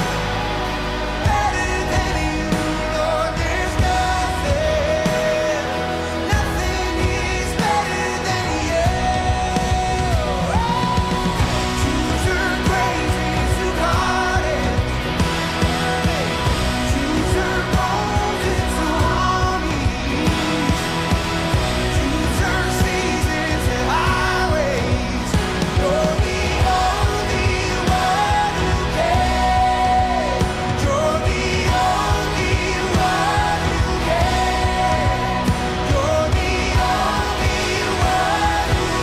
better than you, Lord. There's nothing is better than you. You turn graves into gardens. You turn bones into armies. You turn seas into highways. You're the only one who can. You're the only one who can. You're the only one who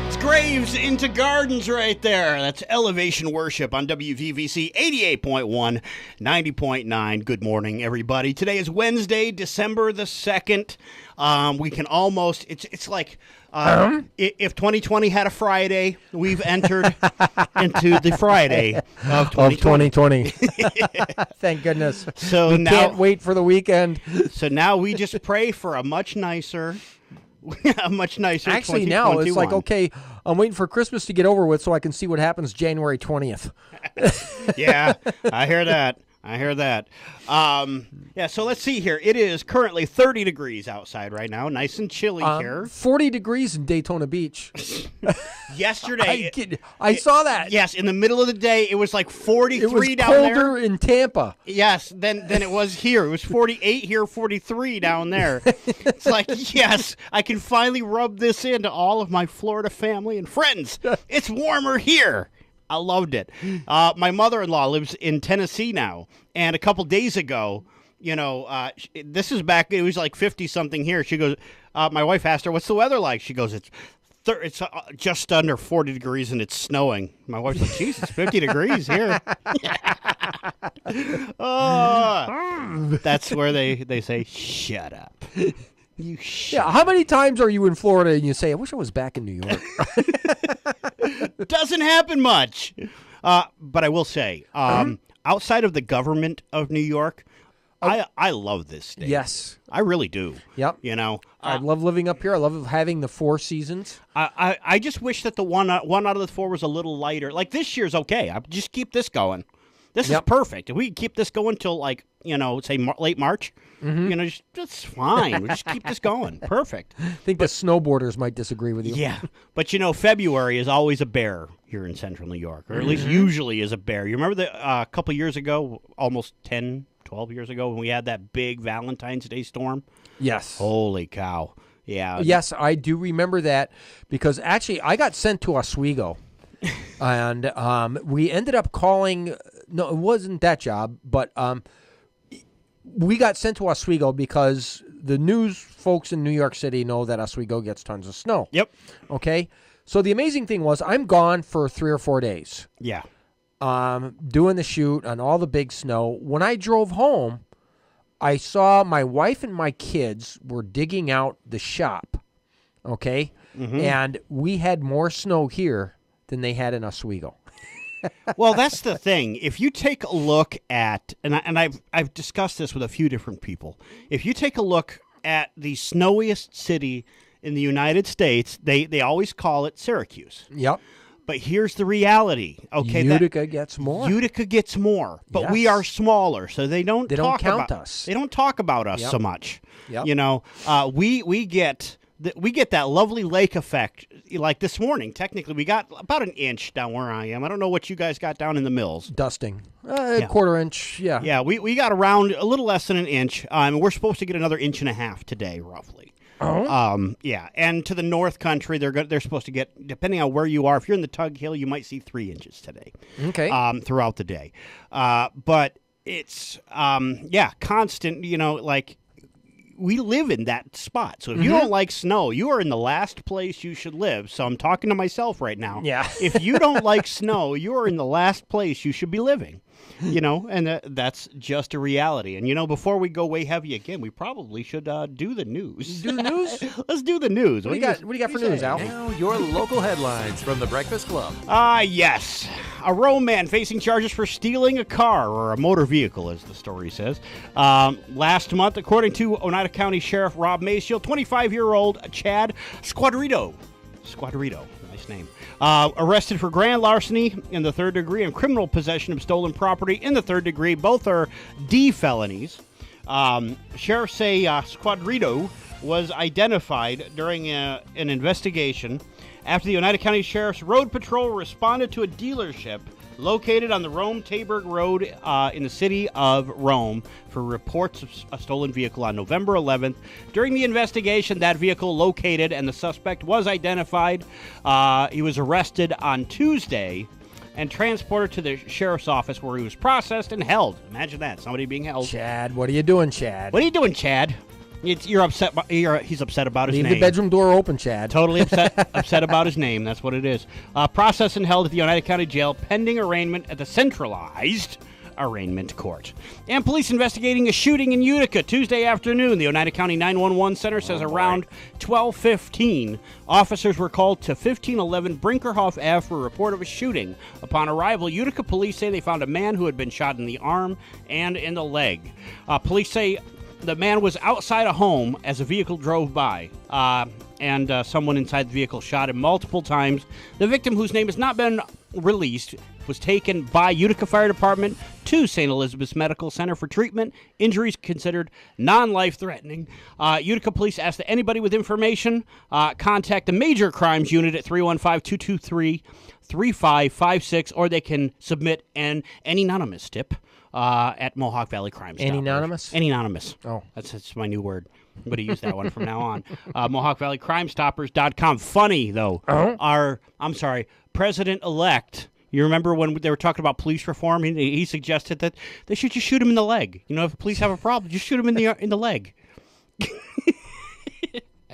It's Graves into Gardens right there. That's Elevation Worship on WVVC 88.1, 90.9. Good morning, everybody. Today is Wednesday, December the 2nd. We can almost, it's like if 2020 had a Friday, we've entered into the Friday of 2020. 2020. Thank goodness. So we now, can't wait for the weekend. So now we just pray for a much nicer Actually, now it's like, 2021. okay, I'm waiting for Christmas to get over with so I can see what happens January 20th. Yeah, I hear that. Yeah, so let's see here. It is currently 30 degrees outside right now. Nice and chilly here. 40 degrees in Daytona Beach. Yesterday. I saw that. Yes, in the middle of the day, it was like 43 It was down colder there. in Tampa. Yes, than it was here. It was 48 here, 43 down there. It's like, yes, I can finally rub this into all of my Florida family and friends. It's warmer here. I loved it. My mother-in-law lives in Tennessee now, and a couple days ago, this is back, it was like 50-something here. She goes, my wife asked her, what's the weather like? She goes, it's It's just under 40 degrees and it's snowing. My wife's like, "Geez, it's 50 degrees here." That's where they say, "Shut up." You Yeah. How many times are you in Florida and you say, "I wish I was back in New York"? Doesn't happen much. But I will say, outside of the government of New York, I love this state. Yes. I really do. Yep. You know, I love living up here. I love having the 4 seasons. I just wish that the one out of the 4 was a little lighter. Like this year's okay. I just keep this going. This is perfect. If we keep this going till say late March, that's fine. We just keep this going. Perfect. I think the snowboarders might disagree with you. Yeah, but February is always a bear here in Central New York, or at least usually is a bear. You remember a couple years ago, almost 10, 12 years ago, when we had that big Valentine's Day storm? Yes. Holy cow. Yeah. Yes, I do remember that because actually I got sent to Oswego. And we ended up calling. No, it wasn't that job, but we got sent to Oswego because the news folks in New York City know that Oswego gets tons of snow. Yep. Okay. So the amazing thing was I'm gone for 3 or 4 days. Yeah. Doing the shoot on all the big snow. When I drove home, I saw my wife and my kids were digging out the shop. Okay. And we had more snow here than they had in Oswego. Well, that's the thing. If you take a look at, and I've discussed this with a few different people. If you take a look at the snowiest city in the United States, they always call it Syracuse. Yep. But here's the reality. Okay, Utica gets more. Utica gets more, but we Yes. are smaller, so they don't count us. They don't talk about us so much. Yep. We get that lovely lake effect. Like this morning, technically, we got about an inch down where I am. I don't know what you guys got down in the mills. Dusting. A quarter inch, yeah. Yeah, we got around a little less than an inch. We're supposed to get another 1.5 inches today, roughly. Oh. Yeah, and to the North Country, they're supposed to get, depending on where you are. If you're in the Tug Hill, you might see 3 inches today. Okay. Throughout the day, but it's constant. We live in that spot. So if you don't like snow, you are in the last place you should live. So I'm talking to myself right now. Yeah. If you don't like snow, you are in the last place you should be living. And that's just a reality. And, before we go way heavy again, we probably should do the news. Do the news? Let's do the news. What do you got for news, Al? Now your local headlines from the Breakfast Club. Yes. A Rome man facing charges for stealing a car or a motor vehicle, as the story says. Last month, according to Oneida County Sheriff Rob Mayfield, 25-year-old Chad Squadrito, nice name, arrested for grand larceny in the 3rd degree and criminal possession of stolen property in the 3rd degree. Both are D felonies. Sheriffs say Squadrito was identified during an investigation after the Oneida County Sheriff's Road Patrol responded to a dealership located on the Rome-Taberg Road in the city of Rome for reports of a stolen vehicle on November 11th. During the investigation, that vehicle located and the suspect was identified. He was arrested on Tuesday and transported to the sheriff's office where he was processed and held. Imagine that, somebody being held. Chad, what are you doing, Chad? What are you doing, Chad? You're upset. He's upset about his name. Leave the bedroom door open, Chad. Totally upset about his name. That's what it is. Processed and held at the Oneida County Jail pending arraignment at the centralized arraignment court. And police investigating a shooting in Utica Tuesday afternoon. The Oneida County 911 Center says around 12:15, officers were called to 1511 Brinkerhoff Ave for a report of a shooting. Upon arrival, Utica police say they found a man who had been shot in the arm and in the leg. Police say the man was outside a home as a vehicle drove by, and someone inside the vehicle shot him multiple times. The victim, whose name has not been released, was taken by Utica Fire Department to St. Elizabeth's Medical Center for treatment. Injuries considered non-life-threatening. Utica police asked that anybody with information contact the Major Crimes Unit at 315-223-3556, or they can submit an anonymous tip at Mohawk Valley Crime Stoppers. Anonymous? Anonymous. Oh. That's my new word. I'm going to use that one from now on. MohawkValleyCrimeStoppers.com. Funny, though. President-elect, you remember when they were talking about police reform? He suggested that they should just shoot him in the leg. If the police have a problem, just shoot him in the leg.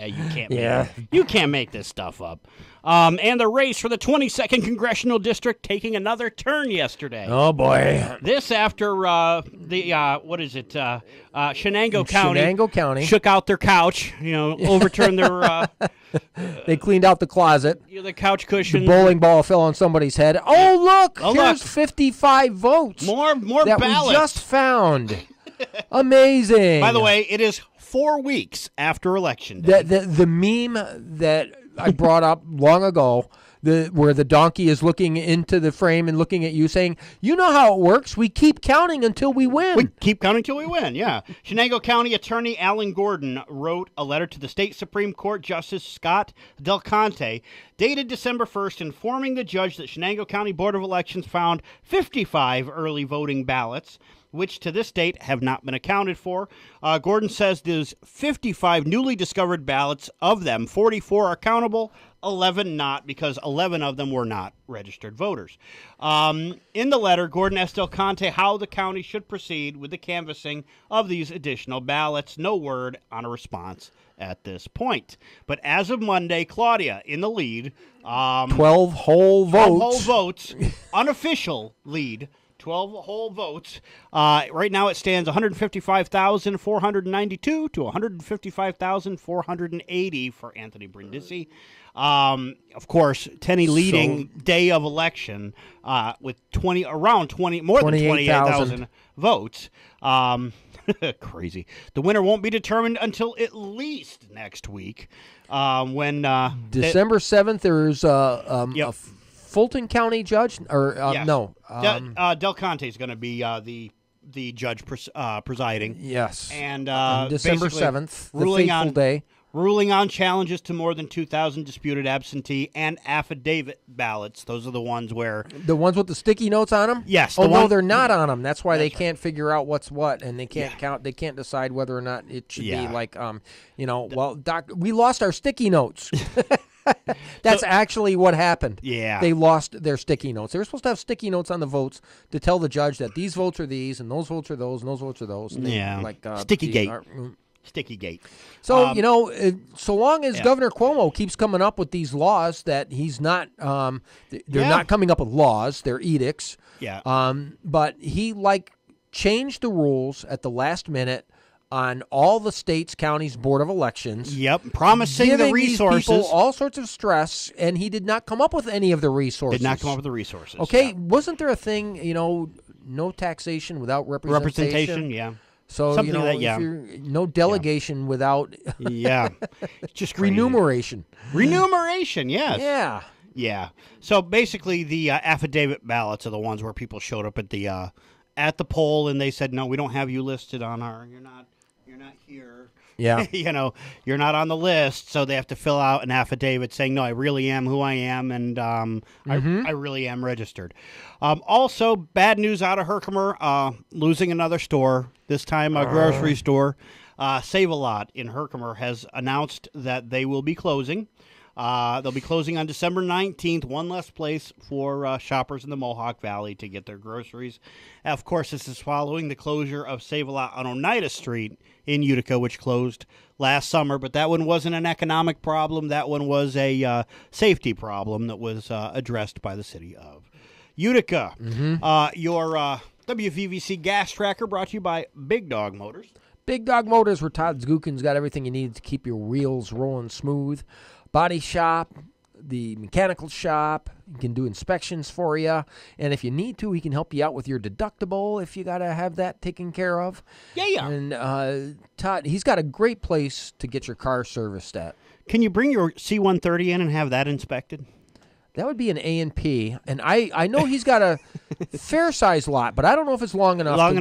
You can't. Yeah. You can't make this stuff up. And the race for the 22nd congressional district taking another turn yesterday. Oh boy. This after what is it? Shenango County. Shenango County shook out their couch. Overturned their. They cleaned out the closet. The couch cushion. The bowling ball fell on somebody's head. Oh look! Oh, Here's look. 55 votes. More that ballots. we just found. Amazing. By the way, it is 4 weeks after Election Day. The meme that I brought up long ago, where the donkey is looking into the frame and looking at you saying, you know how it works. We keep counting until we win. We keep counting until we win, yeah. Shenango County Attorney Alan Gordon wrote a letter to the state Supreme Court Justice Scott Del Conte, dated December 1st, informing the judge that Shenango County Board of Elections found 55 early voting ballots, which to this date have not been accounted for. Gordon says there's 55 newly discovered ballots. Of them, 44 are countable, 11 not, because 11 of them were not registered voters. In the letter, Gordon asked Del Conte how the county should proceed with the canvassing of these additional ballots. No word on a response at this point. But as of Monday, Claudia in the lead. 12 whole votes. 12 whole votes. Unofficial lead. 12 whole votes. Right now it stands 155,492 to 155,480 for Anthony Brindisi. Of course, Tenney leading day of election with more than 28,000 votes. Crazy. The winner won't be determined until at least next week when December 7th. There's Yep. a Fulton County judge, or Yes. no? Del Conte is going to be the judge presiding. Yes. And December basically 7th, the ruling fateful on day. ruling on challenges to more than 2,000 disputed absentee and affidavit ballots. Those are the ones where The ones with the sticky notes on them? Yes, Oh, the no, one- they're not on them. That's why they can't figure out what's what, and they can't count. They can't decide whether or not it should Yeah. be like, well, doc, we lost our sticky notes. That's actually what happened. Yeah. They lost their sticky notes. They were supposed to have sticky notes on the votes to tell the judge that these votes are these, and those votes are those, and those votes are those. And they, Yeah. Like Sticky these gate. are- Sticky Gate. So, so long as yeah. Governor Cuomo keeps coming up with these laws that he's not, they're Yeah. not coming up with laws, they're edicts. Yeah. But he, changed the rules at the last minute on all the states, counties, Board of Elections. Yep. Promising giving the resources. these people all sorts of stress, and he did not come up with any of the resources. Did not come up with the resources. Okay, Yeah. wasn't there a thing, no taxation without representation? Representation, yeah. So, Something like that, yeah. if you're, no delegation without Yeah. It's just crazy. remuneration. Remuneration, yes. Yeah. Yeah. So basically, the affidavit ballots are the ones where people showed up at the poll and they said, "No, we don't have you listed on our. You're not here. Yeah. You're not on the list." So they have to fill out an affidavit saying, "No, I really am who I am, and I really am registered." Also, bad news out of Herkimer, losing another store. This time, a grocery store. Save-A-Lot in Herkimer has announced that they will be closing. They'll be closing on December 19th, one less place for shoppers in the Mohawk Valley to get their groceries. Of course, this is following the closure of Save-A-Lot on Oneida Street in Utica, which closed last summer, but that one wasn't an economic problem. That one was a safety problem that was addressed by the city of Utica. Your WVVC gas tracker brought to you by Big Dog Motors. Big Dog Motors, where Todd Zgukin's got everything you need to keep your wheels rolling smooth. Body shop, the mechanical shop, he can do inspections for you. And if you need to, he can help you out with your deductible if you got to have that taken care of. Yeah. And Todd, he's got a great place to get your car serviced at. Can you bring your C-130 in and have that inspected? That would be an A&P, and I know he's got a fair-sized lot, but I don't know if it's long enough. To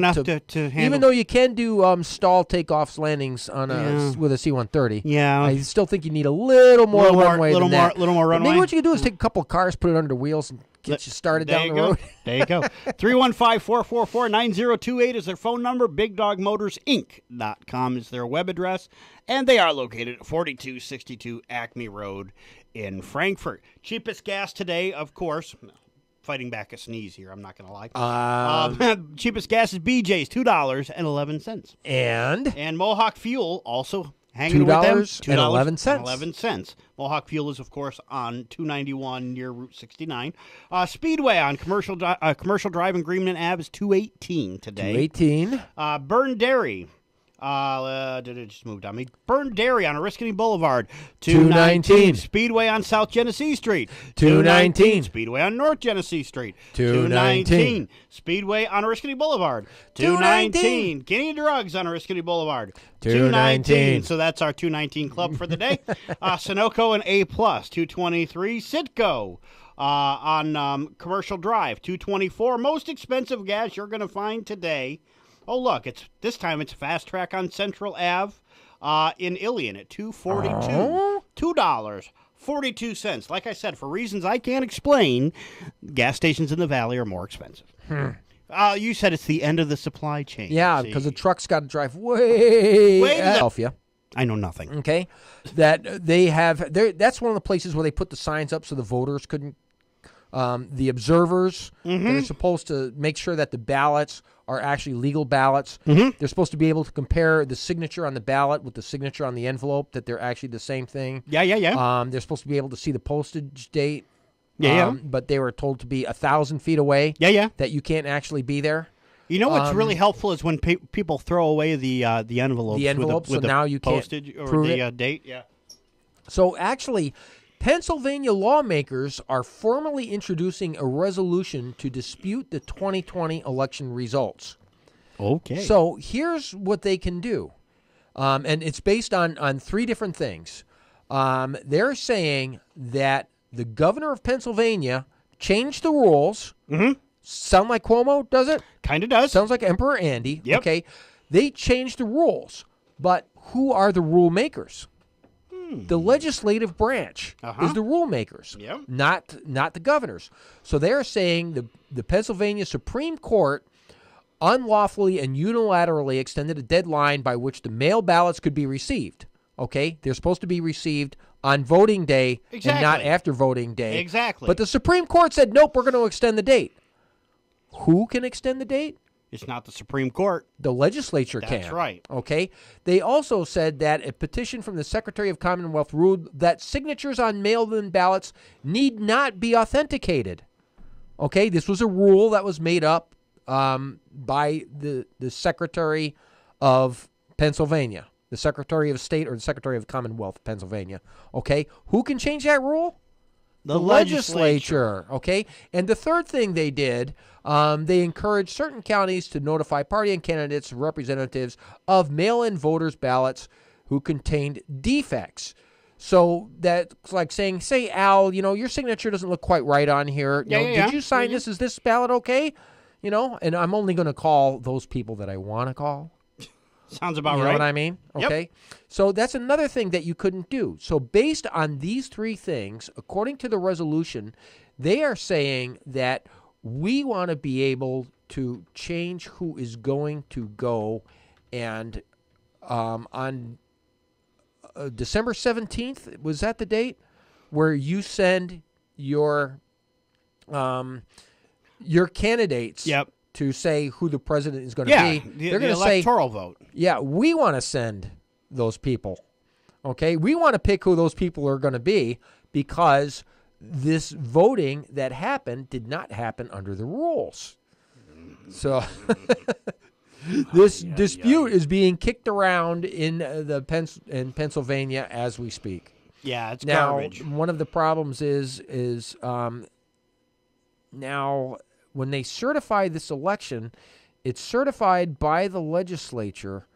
handle. Even though you can do stall takeoffs, landings on with a C-130. Yeah. I still think you need a little more runway than that. Little more runway. Maybe what you can do is take a couple of cars, put it under the wheels, and get you started There down you the go. road. There you go. 315-444-9028 is their phone number. BigDogMotorsInc.com is their web address. And they are located at 4262 Acme Road in Frankfort. Cheapest gas today, of course. Fighting back a sneeze here, I'm not going to lie. Cheapest gas is BJ's, $2.11. And And Mohawk Fuel, also hanging with them. $2.11. $2.11. Mohawk Fuel is, of course, on 291 near Route 69. Speedway on Commercial Drive and Greenman Ave is $2.18 today. $2.18. Burn Dairy. Did it just moved on me? Burn Dairy on Oriskany Boulevard, $2.19. Speedway on South Genesee Street, $2.19. Speedway on North Genesee Street, $2.19. Speedway on Oriskany Boulevard, $2.19. Guinea Drugs on Oriskany Boulevard, $2.19. So that's our $2.19 club for the day. Sunoco and A Plus, $2.23. Citgo on Commercial Drive, $2.24. Most expensive gas you're going to find today. Oh, look, this time it's Fast Track on Central Ave in Ilion at $2.42. $2.42. Like I said, for reasons I can't explain, gas stations in the valley are more expensive. You said it's the end of the supply chain. Yeah, because the truck's got to drive way Wait a minute. Philadelphia. I know nothing. Okay, that they have. That's one of the places where they put the signs up so the voters couldn't. The observers that are supposed to make sure that the ballots are actually legal ballots. They're supposed to be able to compare the signature on the ballot with the signature on the envelope, that they're actually the same thing. Yeah. They're supposed to be able to see the postage date. Yeah. But they were told to be 1,000 feet away. Yeah. That you can't actually be there. You know what's really helpful is when people throw away the envelopes. The envelopes, with so now you can't postage or prove the it. date. Yeah. So actually, Pennsylvania lawmakers are formally introducing a resolution to dispute the 2020 election results. Okay. So here's what they can do. And it's based on three different things. They're saying that the governor of Pennsylvania changed the rules. Sound like Cuomo, does it? Kind of does. Sounds like Emperor Andy. Yep. Okay. They changed the rules. But who are the rule makers? The legislative branch is the rule makers, not the governors. So they're saying the Pennsylvania Supreme Court unlawfully and unilaterally extended a deadline by which the mail ballots could be received. Okay? They're supposed to be received on voting day and not after voting day. Exactly. But the Supreme Court said, nope, we're going to extend the date. Who can extend the date? It's not the Supreme Court. The legislature can. That's right. Okay. They also said that a petition from the Secretary of Commonwealth ruled that signatures on mail-in ballots need not be authenticated. Okay. This was a rule that was made up by the Secretary of Pennsylvania, the Secretary of State or the Secretary of Commonwealth of Pennsylvania. Okay. Who can change that rule? The legislature. Okay. And the third thing they did, they encouraged certain counties to notify party and candidates, representatives of mail-in voters' ballots who contained defects. So that's like saying, say, Al, your signature doesn't look quite right on here. Did you sign this? Is this ballot okay? And I'm only going to call those people that I want to call. Sounds about right. You know what I mean? Okay. Yep. So that's another thing that you couldn't do. So based on these three things, according to the resolution, they are saying that we want to be able to change who is going to go. And on December 17th, was that the date where you send your candidates to say who the president is going to be? They're going to say electoral vote. Yeah, we want to send those people. Okay, we want to pick who those people are going to be because this voting that happened did not happen under the rules. So this dispute is being kicked around in in Pennsylvania as we speak. Yeah, it's now, garbage. One of the problems is now when they certify this election, it's certified by the legislature,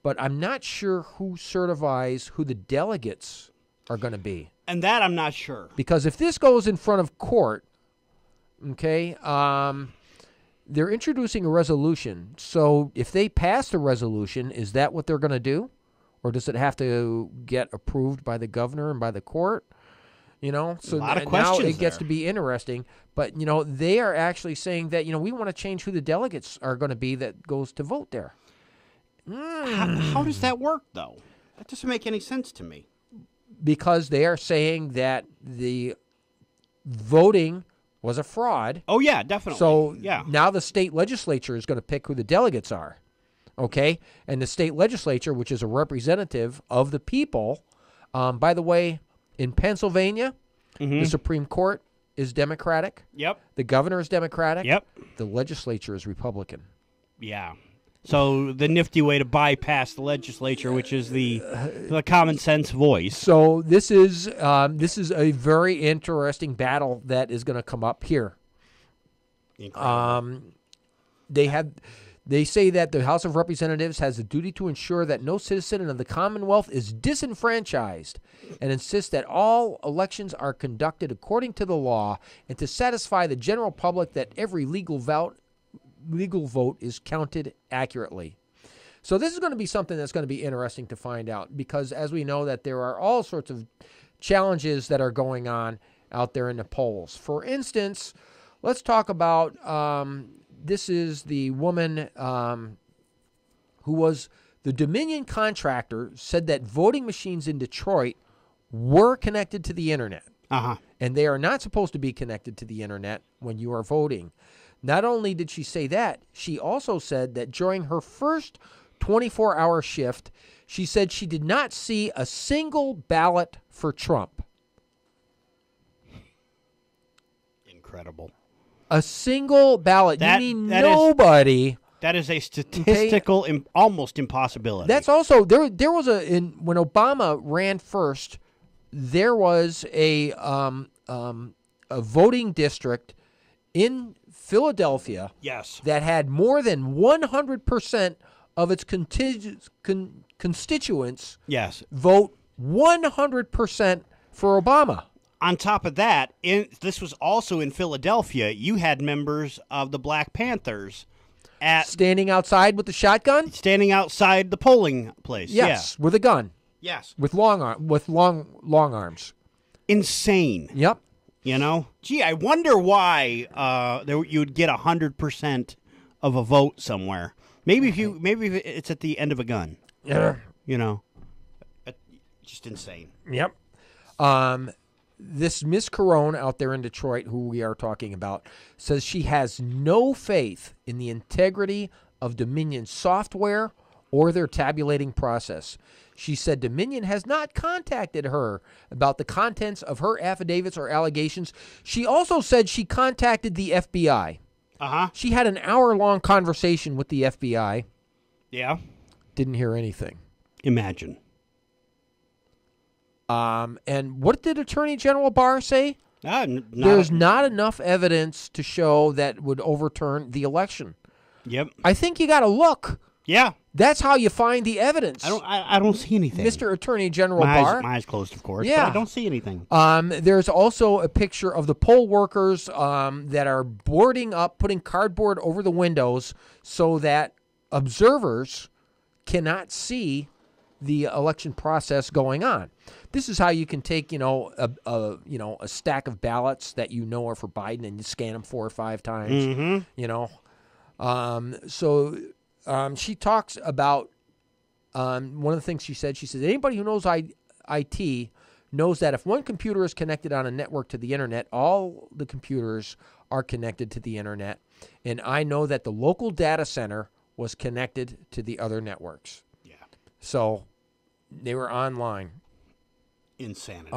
but I'm not sure who certifies who the delegates are going to be. And that I'm not sure. Because if this goes in front of court, okay, they're introducing a resolution. So if they pass the resolution, is that what they're going to do? Or does it have to get approved by the governor and by the court? So a lot of now questions it gets there. to be interesting. But, they are actually saying that, we want to change who the delegates are going to be that goes to vote there. How does that work, though? That doesn't make any sense to me. Because they are saying that the voting was a fraud. Oh, yeah, definitely. So yeah. now the state legislature is going to pick who the delegates are. Okay? And the state legislature, which is a representative of the people, by the way, in Pennsylvania, the Supreme Court is Democratic. Yep. The governor is Democratic. Yep. The legislature is Republican. Yeah. So the nifty way to bypass the legislature, which is the common sense voice. So this is a very interesting battle that is going to come up here. Incredible. They say that the House of Representatives has a duty to ensure that no citizen of the Commonwealth is disenfranchised and insist that all elections are conducted according to the law and to satisfy the general public that every legal vote is counted accurately. So this is going to be something that's going to be interesting to find out because as we know that there are all sorts of challenges that are going on out there in the polls. For instance, let's talk about this is the woman who was the Dominion contractor said that voting machines in Detroit were connected to the internet. And they are not supposed to be connected to the internet when you are voting. Not only did she say that, she also said that during her first 24-hour shift, she said she did not see a single ballot for Trump. Incredible. A single ballot. That nobody. That is a statistical almost impossibility. That's also there was when Obama ran first, there was a voting district in Philadelphia that had more than 100% of its constituents vote 100% for Obama. On top of that, this was also in Philadelphia, you had members of the Black Panthers standing outside with the shotgun? Standing outside the polling place. Yes, with a gun. Yes. With long arms. Insane. Yep. You know? Gee, I wonder why you would get 100% of a vote somewhere. Maybe if it's at the end of a gun. Yeah. You know? Just insane. Yep. This Miss Carone out there in Detroit, who we are talking about, says she has no faith in the integrity of Dominion software or their tabulating process. She said Dominion has not contacted her about the contents of her affidavits or allegations. She also said she contacted the FBI. She had an hour-long conversation with the FBI. Yeah. Didn't hear anything. Imagine. And what did Attorney General Barr say? There's not enough evidence to show that would overturn the election. Yep. I think you got to look. Yeah. That's how you find the evidence. I don't see anything. Mr. Attorney General Barr. My eyes closed, of course. Yeah. But I don't see anything. There's also a picture of the poll workers that are boarding up, putting cardboard over the windows so that observers cannot see the election process going on. This is how you can take, a stack of ballots that are for Biden and you scan them 4 or 5 times. She talks about one of the things she said. She says anybody who knows IT knows that if one computer is connected on a network to the internet, all the computers are connected to the internet. And I know that the local data center was connected to the other networks. Yeah. So they were online. Insanity.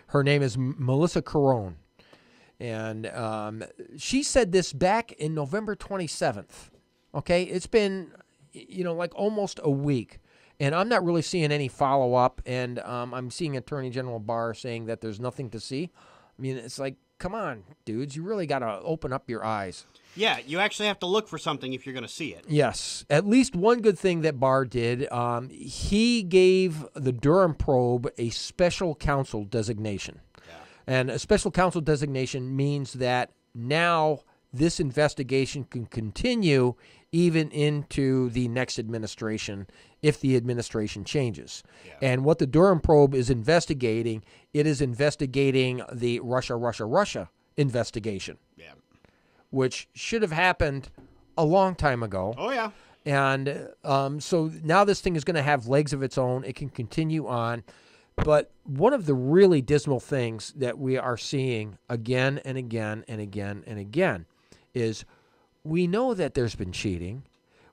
Her name is Melissa Carone. And she said this back in November 27th. Okay, it's been, almost a week. And I'm not really seeing any follow-up. And I'm seeing Attorney General Barr saying that there's nothing to see. I mean, it's like, come on, dudes. You really got to open up your eyes. Yeah, you actually have to look for something if you're going to see it. Yes. At least one good thing that Barr did, he gave the Durham probe a special counsel designation. Yeah. And a special counsel designation means that now this investigation can continue even into the next administration if the administration changes. Yeah. And what the Durham probe is investigating, it is investigating the Russia investigation. Yeah. Which should have happened a long time ago. Oh, yeah. And so now this thing is going to have legs of its own. It can continue on. But one of the really dismal things that we are seeing again and again and again and again is we know that there's been cheating.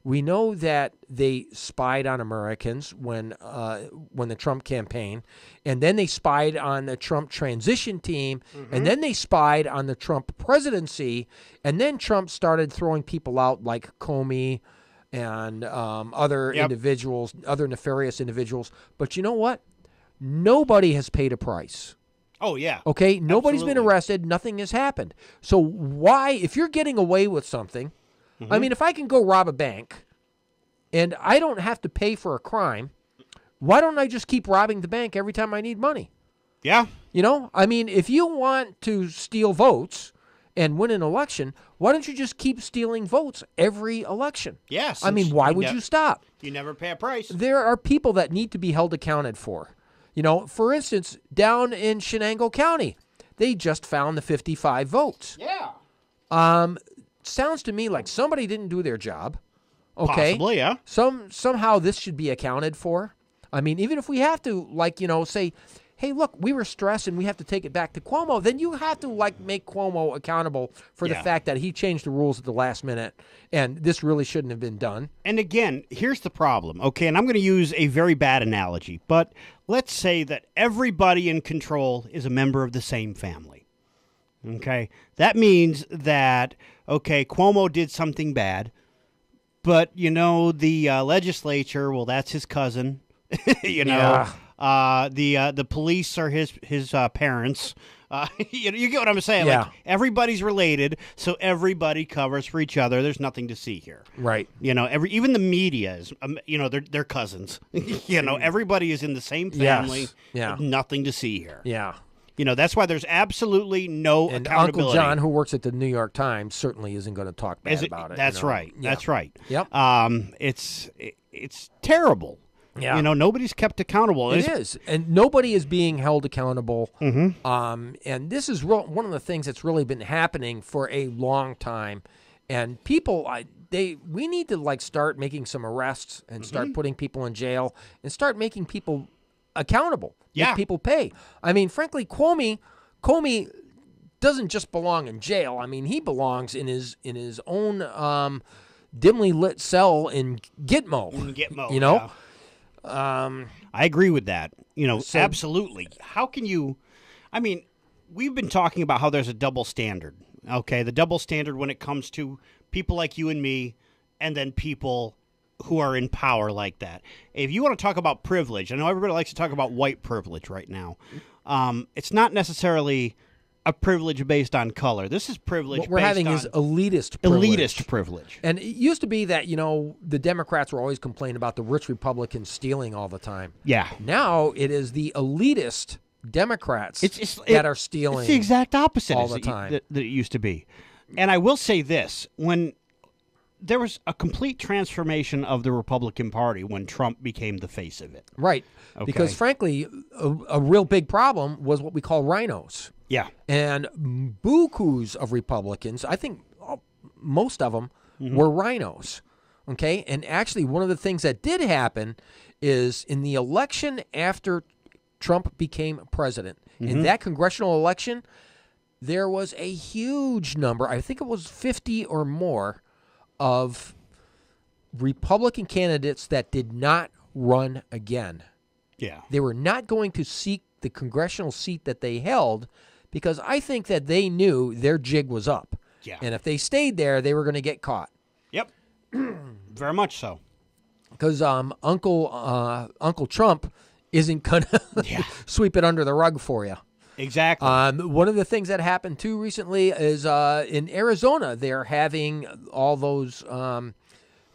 We know that they spied on Americans when the Trump campaign, and then they spied on the Trump transition team, and then they spied on the Trump presidency, and then Trump started throwing people out like Comey and other individuals, other nefarious individuals. But you know what? Nobody has paid a price. Oh, yeah. Okay? Nobody's been Absolutely. arrested. Nothing has happened. So why, if you're getting away with something, I mean, if I can go rob a bank and I don't have to pay for a crime, why don't I just keep robbing the bank every time I need money? Yeah. You know? I mean, if you want to steal votes and win an election, why don't you just keep stealing votes every election? Yes. I mean, why would you stop? You never pay a price. There are people that need to be held accounted for. You know, for instance, down in Shenango County, they just found the 55 votes. Yeah. Sounds to me like somebody didn't do their job. Okay. Possibly, yeah. Somehow this should be accounted for. I mean, even if we have to, like, you know, say, hey, look, we were stressed and we have to take it back to Cuomo, then you have to, like, make Cuomo accountable for the fact that he changed the rules at the last minute, and this really shouldn't have been done. And again, here's the problem, okay? And I'm going to use a very bad analogy, but let's say that everybody in control is a member of the same family. Okay? That means that, okay, Cuomo did something bad, but, you know, the legislature, well, that's his cousin. You know, the police are his parents. You get what I'm saying? Yeah. Like, everybody's related, so everybody covers for each other. There's nothing to see here. Right. You know, even the media is, you know, they're cousins. You know, everybody is in the same family. Yes. Yeah. Nothing to see here. Yeah. You know, that's why there's absolutely no And accountability. Uncle John, who works at the New York Times, certainly isn't going to talk bad about it. That's you know? right. Yeah. That's right. Yep. It's terrible. Yeah. You know, nobody's kept accountable. It is, and nobody is being held accountable. And this is one of the things that's really been happening for a long time. And people, we need to like start making some arrests and start putting people in jail and start making people accountable. Yeah. Make people pay. I mean, frankly, Comey doesn't just belong in jail. I mean, he belongs in his own dimly lit cell in Gitmo. Gitmo, you know. yeah. I agree with that. You know, So- absolutely. How can you? I mean, we've been talking about how there's a double standard. Okay, the double standard when it comes to people like you and me, and then people who are in power like that. If you want to talk about privilege, I know everybody likes to talk about white privilege right now. It's not necessarily a privilege based on color. This is privilege What we're based having on is elitist privilege. elitist privilege. And it used to be that, you know, the Democrats were always complaining about the rich Republicans stealing all the time. Yeah. Now it is the elitist Democrats that are stealing. It's the exact opposite all as the it- time. that it used to be. And I will say this, when there was a complete transformation of the Republican Party when Trump became the face of it. Right. Okay. Because, frankly, a real big problem was what we call rhinos. Yeah. And bukus of Republicans, I think most of them were rhinos. Okay? And actually, one of the things that did happen is in the election after Trump became president, in that congressional election, there was a huge number, I think it was 50 or more, of Republican candidates that did not run again. Yeah. They were not going to seek the congressional seat that they held because I think that they knew their jig was up. Yeah. And if they stayed there, they were going to get caught. Yep. Very much so. Because Uncle Trump isn't going to sweep it under the rug for you. Exactly. One of the things that happened too recently is in Arizona, they're having all those.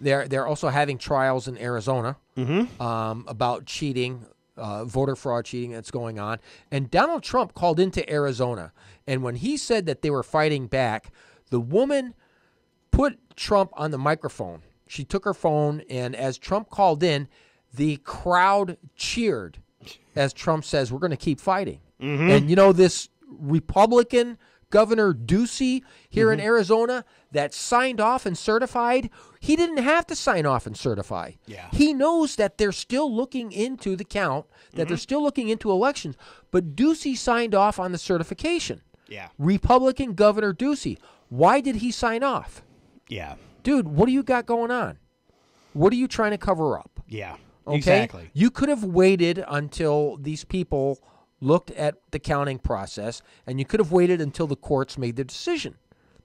They're also having trials in Arizona about cheating, voter fraud cheating that's going on. And Donald Trump called into Arizona, and when he said that they were fighting back, the woman put Trump on the microphone. She took her phone, and as Trump called in, the crowd cheered as Trump says, "We're going to keep fighting." And you know, this Republican Governor Ducey here in Arizona that signed off and certified, he didn't have to sign off and certify. Yeah. He knows that they're still looking into the count, that they're still looking into elections, but Ducey signed off on the certification. Yeah. Republican Governor Ducey. Why did he sign off? Yeah. Dude, what do you got going on? What are you trying to cover up? Yeah, Okay? exactly. You could have waited until these people looked at the counting process, and you could have waited until the courts made their decision.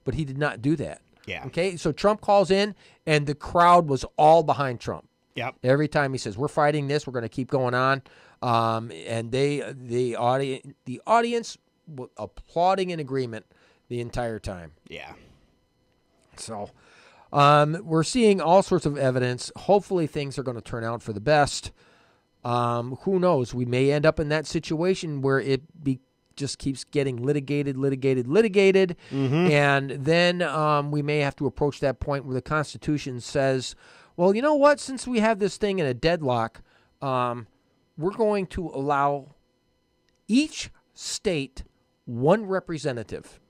But he did not do that. Yeah. Okay, so Trump calls in, and the crowd was all behind Trump. Yep. Every time he says, "We're fighting this, we're going to keep going on," and the audience was applauding in agreement the entire time. Yeah. So we're seeing all sorts of evidence. Hopefully, things are going to turn out for the best. Who knows? We may end up in that situation where it just keeps getting litigated, and then we may have to approach that point where the Constitution says, well, you know what? Since we have this thing in a deadlock, we're going to allow each state one representative,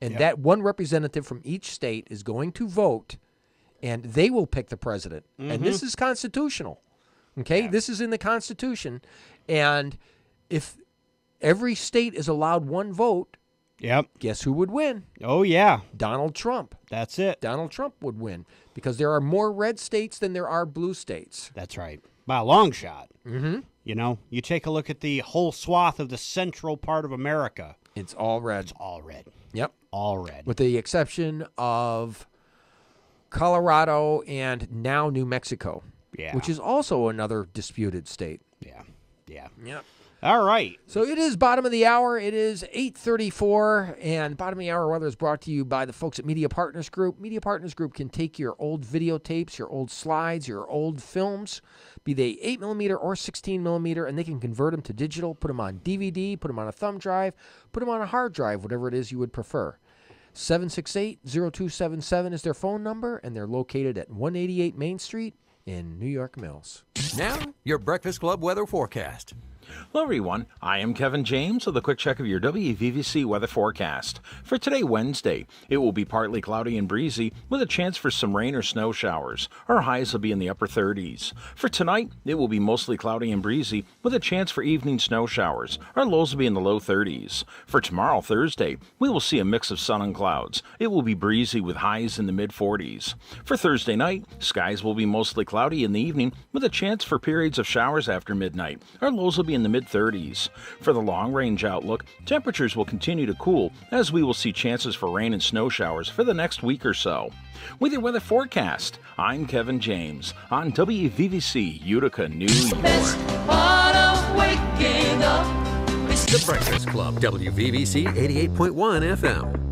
and that one representative from each state is going to vote, and they will pick the president. And this is constitutional. Okay? This is in the Constitution, and if every state is allowed one vote, Yep. guess who would win? Oh, yeah. Donald Trump. That's it. Donald Trump would win because there are more red states than there are blue states. That's right. By a long shot. Mm-hmm. You know, you take a look at the whole swath of the central part of America. It's all red. It's all red. Yep. All red. With the exception of Colorado and now New Mexico, which is also another disputed state. Yeah. Yeah. Yep. All right. So it is bottom of the hour. It is 8:34, and bottom of the hour weather is brought to you by the folks at Media Partners Group. Media Partners Group can take your old videotapes, your old slides, your old films, be they 8mm or 16mm, and they can convert them to digital, put them on DVD, put them on a thumb drive, put them on a hard drive, whatever it is you would prefer. 768-0277 is their phone number, and they're located at 188 Main Street in New York Mills. Now, your Breakfast Club weather forecast. Hello, everyone. I am Kevin James with a quick check of your WVVC weather forecast. For today, Wednesday, it will be partly cloudy and breezy with a chance for some rain or snow showers. Our highs will be in the upper 30s. For tonight, it will be mostly cloudy and breezy with a chance for evening snow showers. Our lows will be in the low 30s. For tomorrow, Thursday, we will see a mix of sun and clouds. It will be breezy with highs in the mid 40s. For Thursday night, skies will be mostly cloudy in the evening with a chance for periods of showers after midnight. Our lows will be in the mid-30s. For the long-range outlook, temperatures will continue to cool as we will see chances for rain and snow showers for the next week or so. With your weather forecast, I'm Kevin James on WVVC Utica, New York. The Breakfast Club, WVVC 88.1 FM.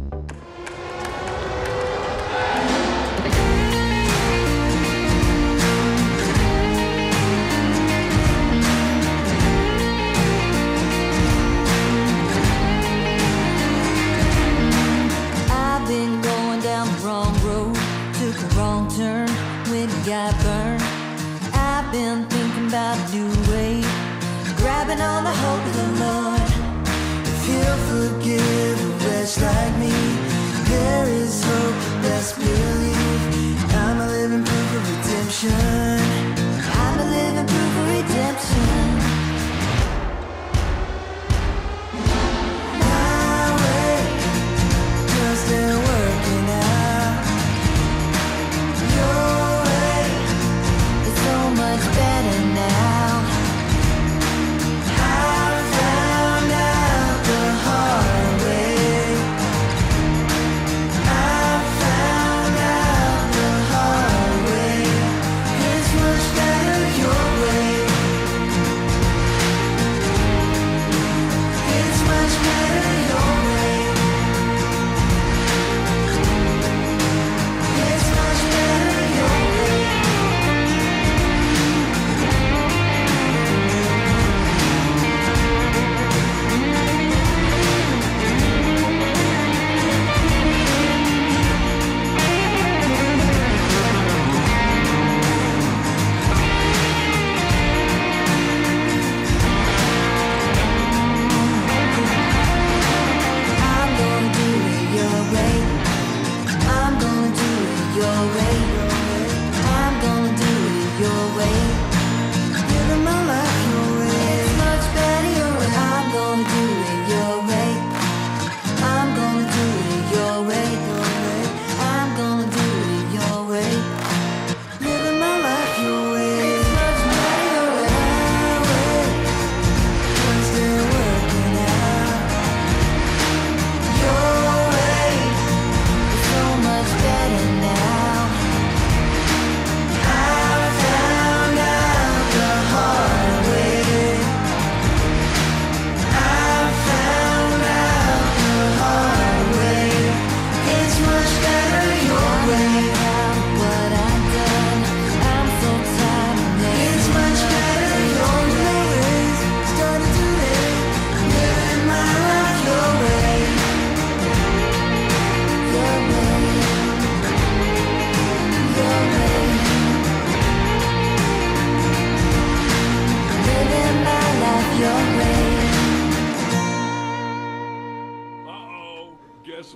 I've been going down the wrong road, took a wrong turn when it got burned. I've been thinking about a new way, grabbing on the hope of the Lord. If he'll forgive a wretch like me,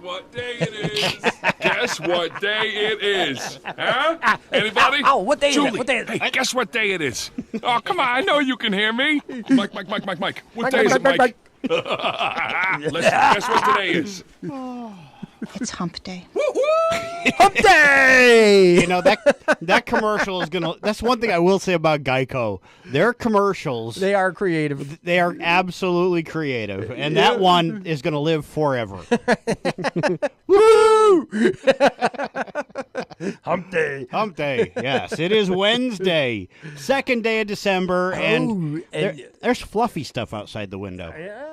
what day it is? Guess what day it is? Huh? Anybody? Ow, what day is it? Julie, What day is it? Hey, guess what day it is? Oh, come on. I know you can hear me. Mike. What day is it, Mike? Listen, guess what today is? It's hump day. Hump day! You know, that commercial is gonna. That's one thing I will say about Geico. Their commercials, They are creative. they are absolutely creative, and that one is gonna live forever. Woo! Hump day. Hump day. Yes, it is Wednesday, second day of December, and, there's fluffy stuff outside the window. Yeah.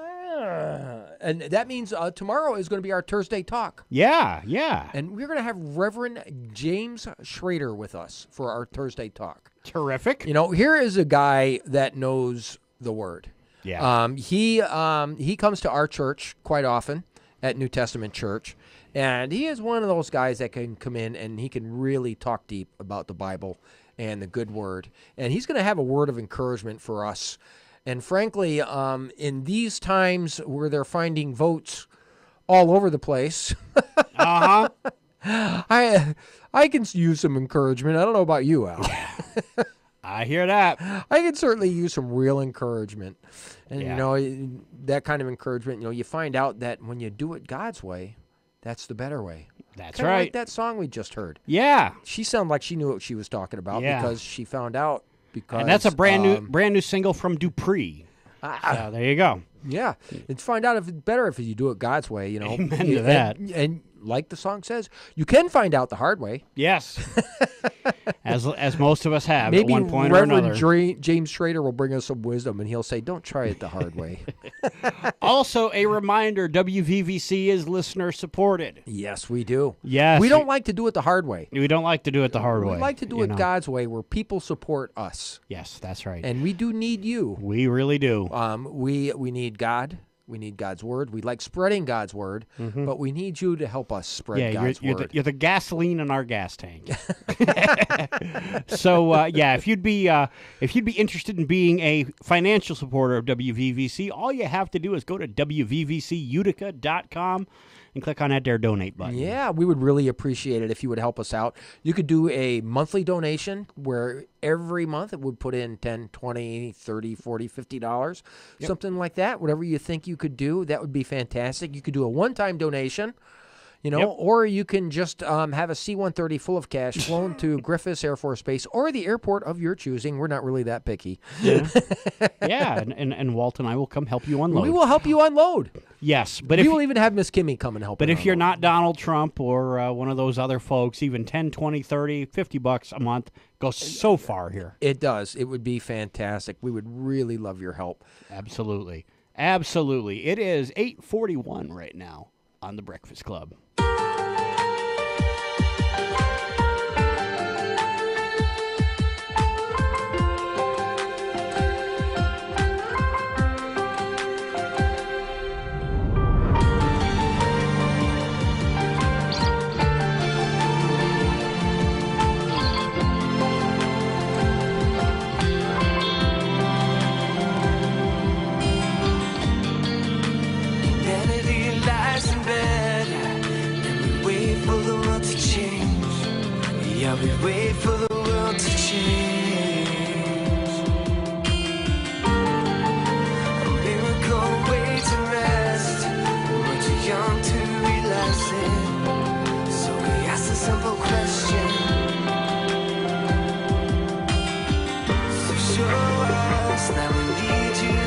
And that means tomorrow is going to be our Thursday talk. Yeah, yeah. And we're going to have Reverend James Schrader with us for our Thursday talk. Terrific. You know, here is a guy that knows the word. Yeah. He comes to our church quite often at New Testament Church, and he is one of those guys that can come in and he can really talk deep about the Bible and the good word. And he's going to have a word of encouragement for us. And frankly, in these times where they're finding votes all over the place, Uh-huh. I can use some encouragement. I don't know about you, Al. I hear that. I can certainly use some real encouragement. And, Yeah. you know, that kind of encouragement, you know, you find out that when you do it God's way, that's the better way. That's Kinda right. like that song we just heard. Yeah. She sounded like she knew what she was talking about Yeah. because she found out. Because, And that's a brand new single from Dupree. So there you go. Yeah, and find out if it's better if you do it God's way. You know, Amen to that. And like the song says, you can find out the hard way. Yes. as most of us have Maybe at one point Reverend or another. James Schrader will bring us some wisdom, and he'll say, "Don't try it the hard way." Also, a reminder: WVVC is listener supported. Yes, we do. Yes, we don't like to do it the hard way. We don't like to do it the hard way. We like to do you it know. God's way, where people support us. Yes, that's right. And we do need you. We really do. We need God. We need God's word. We like spreading God's word, but we need you to help us spread God's word. You're the gasoline in our gas tank. So if you'd be interested in being a financial supporter of WVVC, all you have to do is go to WVVCutica.com and click on that there donate button. Yeah, we would really appreciate it if you would help us out. You could do a monthly donation where every month it would put in $10, $20, $30, $40, $50, something like that. Whatever you think you could do, that would be fantastic. You could do a one-time donation, you know, or you can just have a C-130 full of cash flown to Griffiths Air Force Base or the airport of your choosing. We're not really that picky. Yeah, and Walt and I will come help you unload. We will help you unload. Yes, but we will even have Miss Kimmy come and help. But you if you're unload. not Donald Trump or one of those other folks, even 10, 20, 30, $50 a month goes so far here. It does. It would be fantastic. We would really love your help. Absolutely. Absolutely. It is 8:41 right now on The Breakfast Club. Humanity lies in bed, and we wait for the world to change. Yeah, we wait for the world to change. A miracle waits to rest. We're too young to realize it, so we ask a simple question. So show us that we need you.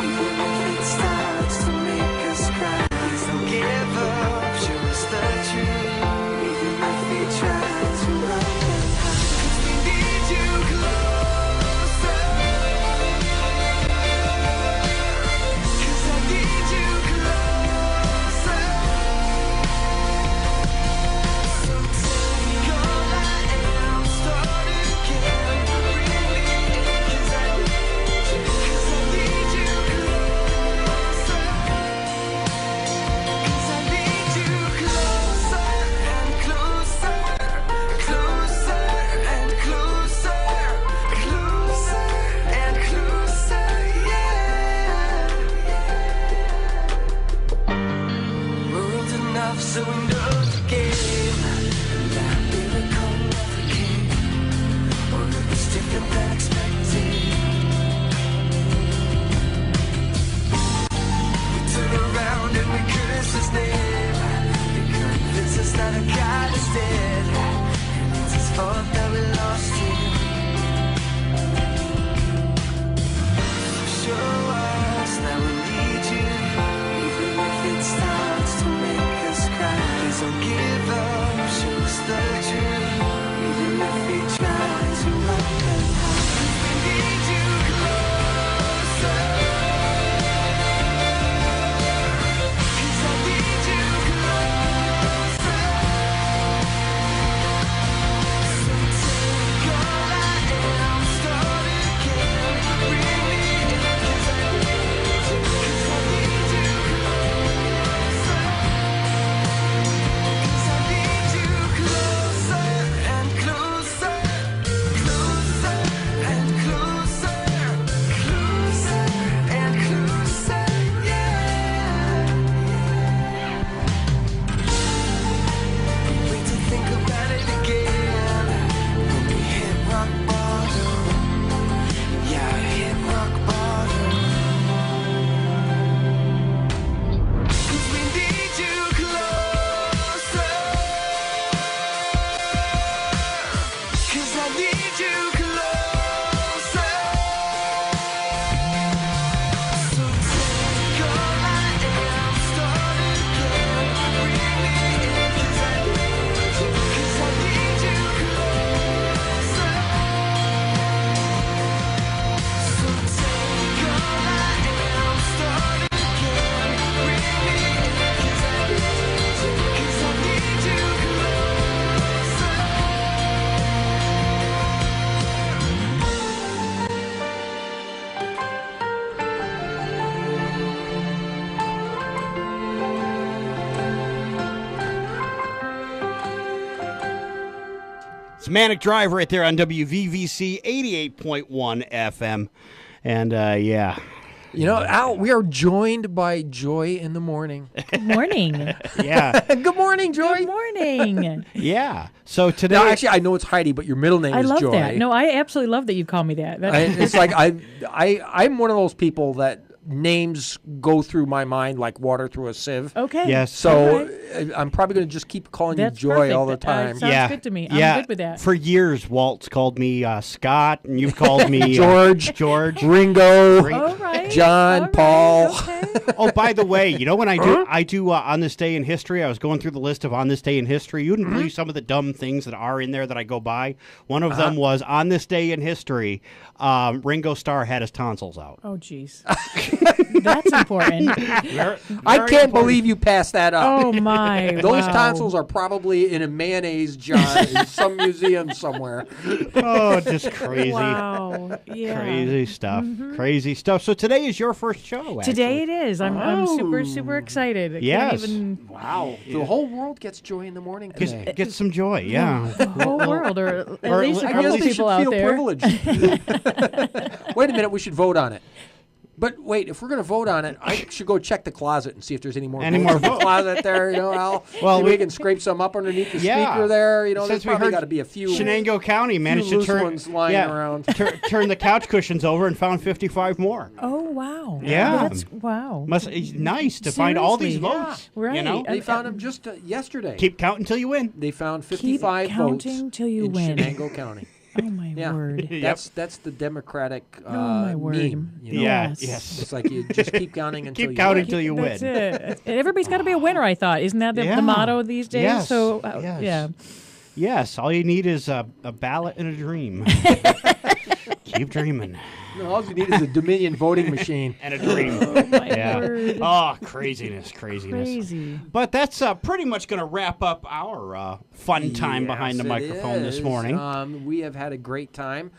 Even if it starts to make us cry, please don't give up. Show us the truth, even if we try to run and hide. we know the game. That miracle never came, or it was different than expected. We turn around and we curse his name. They convince us that our God is dead, and it's his fault that we lost him. Show us that we need you, even if it starts to make us cry. Please don't give up, show us the truth, even if we try to run and hide. We need you closer, 'cause I need you closer. So take all I am, start again, bring me in, 'cause I need you closer. 'Cause I need you closer and closer, closer and closer, closer and closer, yeah. Wait to think about it again. When we hit rock bottom, yeah, hit rock bottom. 'Cause we need you closer. 'Cause I need you closer. So take all I am, start again, bring me in, 'cause I need you, 'cause I need you closer. So take all I am, start again, bring me in, 'cause I need you, 'cause I need you closer. It's Manic Drive right there on WVVC 88.1 FM. And, yeah. You know, Al, we are joined by Joy in the morning. Good morning. Yeah. Good morning, Joy. Good morning. Yeah. So today. Now, actually, I know it's Heidi, but your middle name I is love Joy. that. No, I absolutely love that you call me that. It's like I'm one of those people that names go through my mind like water through a sieve. Okay. Yes. So I'm probably going to just keep calling That's you Joy perfect. all the time. Sounds good to me. I'm Yeah. good with that. For years, Walt's called me Scott, and you've called me George, Ringo, All right. John, All right. Paul. Okay. Oh, by the way, you know when I do On This Day in History, I was going through the list of On This Day in History. You wouldn't believe some of the dumb things that are in there that I go by. One of them was On This Day in History, Ringo Starr had his tonsils out. Oh, jeez. That's important. I can't believe you passed that up. Oh, my. Those wow. tonsils are probably in a mayonnaise jar in some museum somewhere. Oh, just crazy. Wow. Yeah. Crazy stuff. Crazy stuff. So today is your first show, actually. Today it is. I'm super excited. I Yes. can't even. Wow. The whole world gets joy in the morning today. Get some joy, yeah. The whole world, or at Or least a I couple they should people out feel there. privileged. Wait a minute, we should vote on it. But wait, if we're going to vote on it, I should go check the closet and see if there's any more Any votes more in the votes. closet there, you know, Al. Well, Maybe we we- can scrape some up underneath the Yeah. speaker there. You know, Since there's we probably heard got to be a few. Shenango County managed to loose turn ones lying around. turn the couch cushions over and found 55 more. Oh, wow. Yeah. That's, wow. It's nice to find all these Seriously. votes. Right. You know, They found them just yesterday. keep counting until you win. They found Keep 55 votes counting till you in win. Shenango County. Oh, my Yeah. word. That's the Democratic my word. meme. You know? Yeah. Yes. Yes. It's like you just keep counting until Keep you counting win. until you That's win. it. Everybody's got to be a winner, I thought. Isn't that the Yeah. motto these days? Yes. So, Yes. yeah. Yes. All you need is a ballot and a dream. Keep dreaming. No, all you need is a Dominion voting machine. And a dream. My Yeah. word. Oh, craziness. Crazy. But that's pretty much going to wrap up our fun time behind the Yes, it microphone this is. morning. We have had a great time.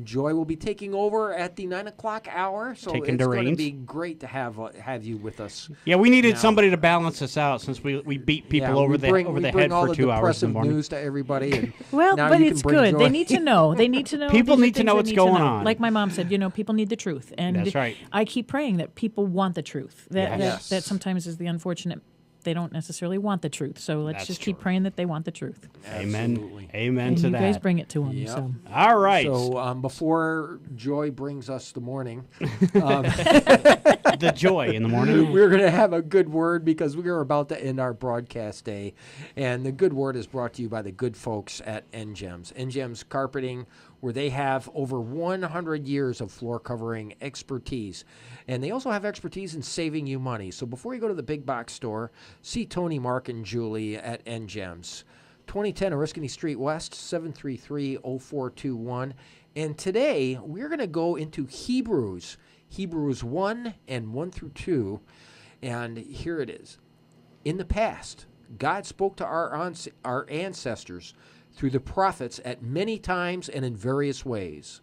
Joy will be taking over at the 9 o'clock hour, so Taking it's the going to reins. be great to have you with us. Yeah, we needed now. somebody to balance us out since we beat people Yeah, over we the bring head all for the 2 hours in the depressive morning. news to everybody. And Well, now but you can it's bring good. joy. They need to know. They need to know. People These are need to things know they what's need going know. on. Like my mom said, people need the truth. And That's right. I keep praying that people want the truth. Yes. That sometimes is the unfortunate they don't necessarily want the truth. So let's That's just keep true. praying that they want the truth. Amen. Absolutely. Amen And to you that. guys bring it to them. Yep. So. All right. So before Joy brings us the morning, The joy in the morning. we're going to have a good word because we are about to end our broadcast day. And the good word is brought to you by the good folks at NGEMS. NGEMS Carpeting, where they have over 100 years of floor covering expertise. And they also have expertise in saving you money. So before you go to the big box store, see Tony, Mark, and Julie at NGEMS. 2010 Oriskany Street West, 733-0421. And today, we're going to go into Hebrews 1 and 1 through 2. And here it is. In the past, God spoke to our ancestors through the prophets at many times and in various ways.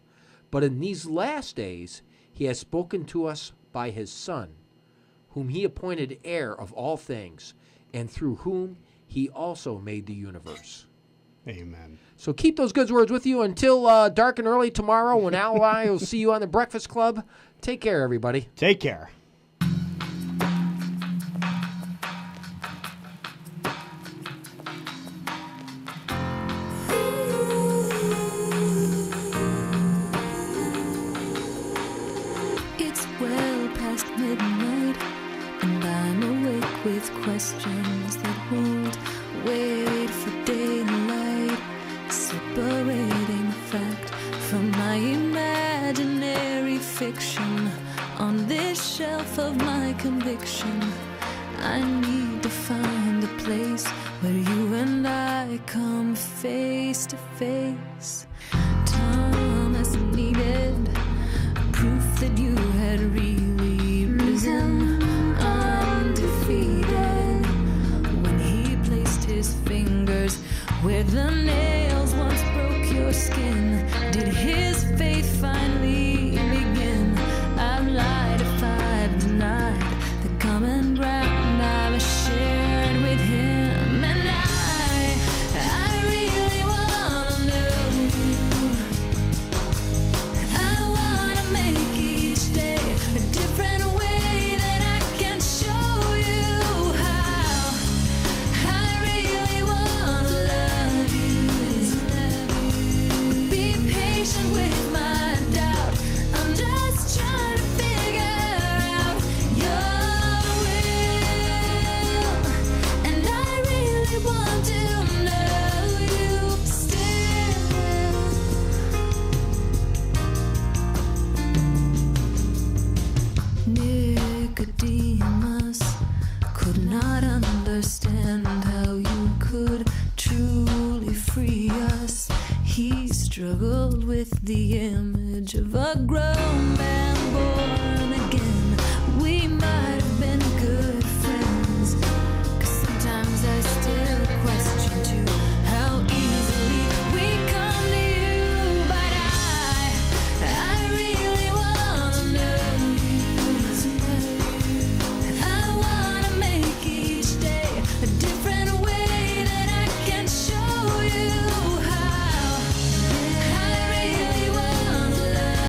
But in these last days, he has spoken to us by his Son, whom he appointed heir of all things, and through whom he also made the universe. Amen. So keep those good words with you until dark and early tomorrow when Al and I will see you on the Breakfast Club. Take care, everybody. Take care. It's well past midnight, and I'm awake with questions that won't wait for daylight, separating fact from my imaginary fiction. On this shelf of my conviction, I need to find a place where you and I come face to face. Thomas needed proof that you had really risen undefeated when he placed his fingers where the nails once broke your skin. Did his faith finally begin? I've lied if I've denied the common ground I've shared with him. And I really wanna know you. I wanna make each day a different way that I can show you how. I really wanna love you. Be patient with my doubt. I'm just trying to figure out your will. And I really want to know you still. Nicodemus could not understand how you could truly free us. He struggled with the image of a grown man born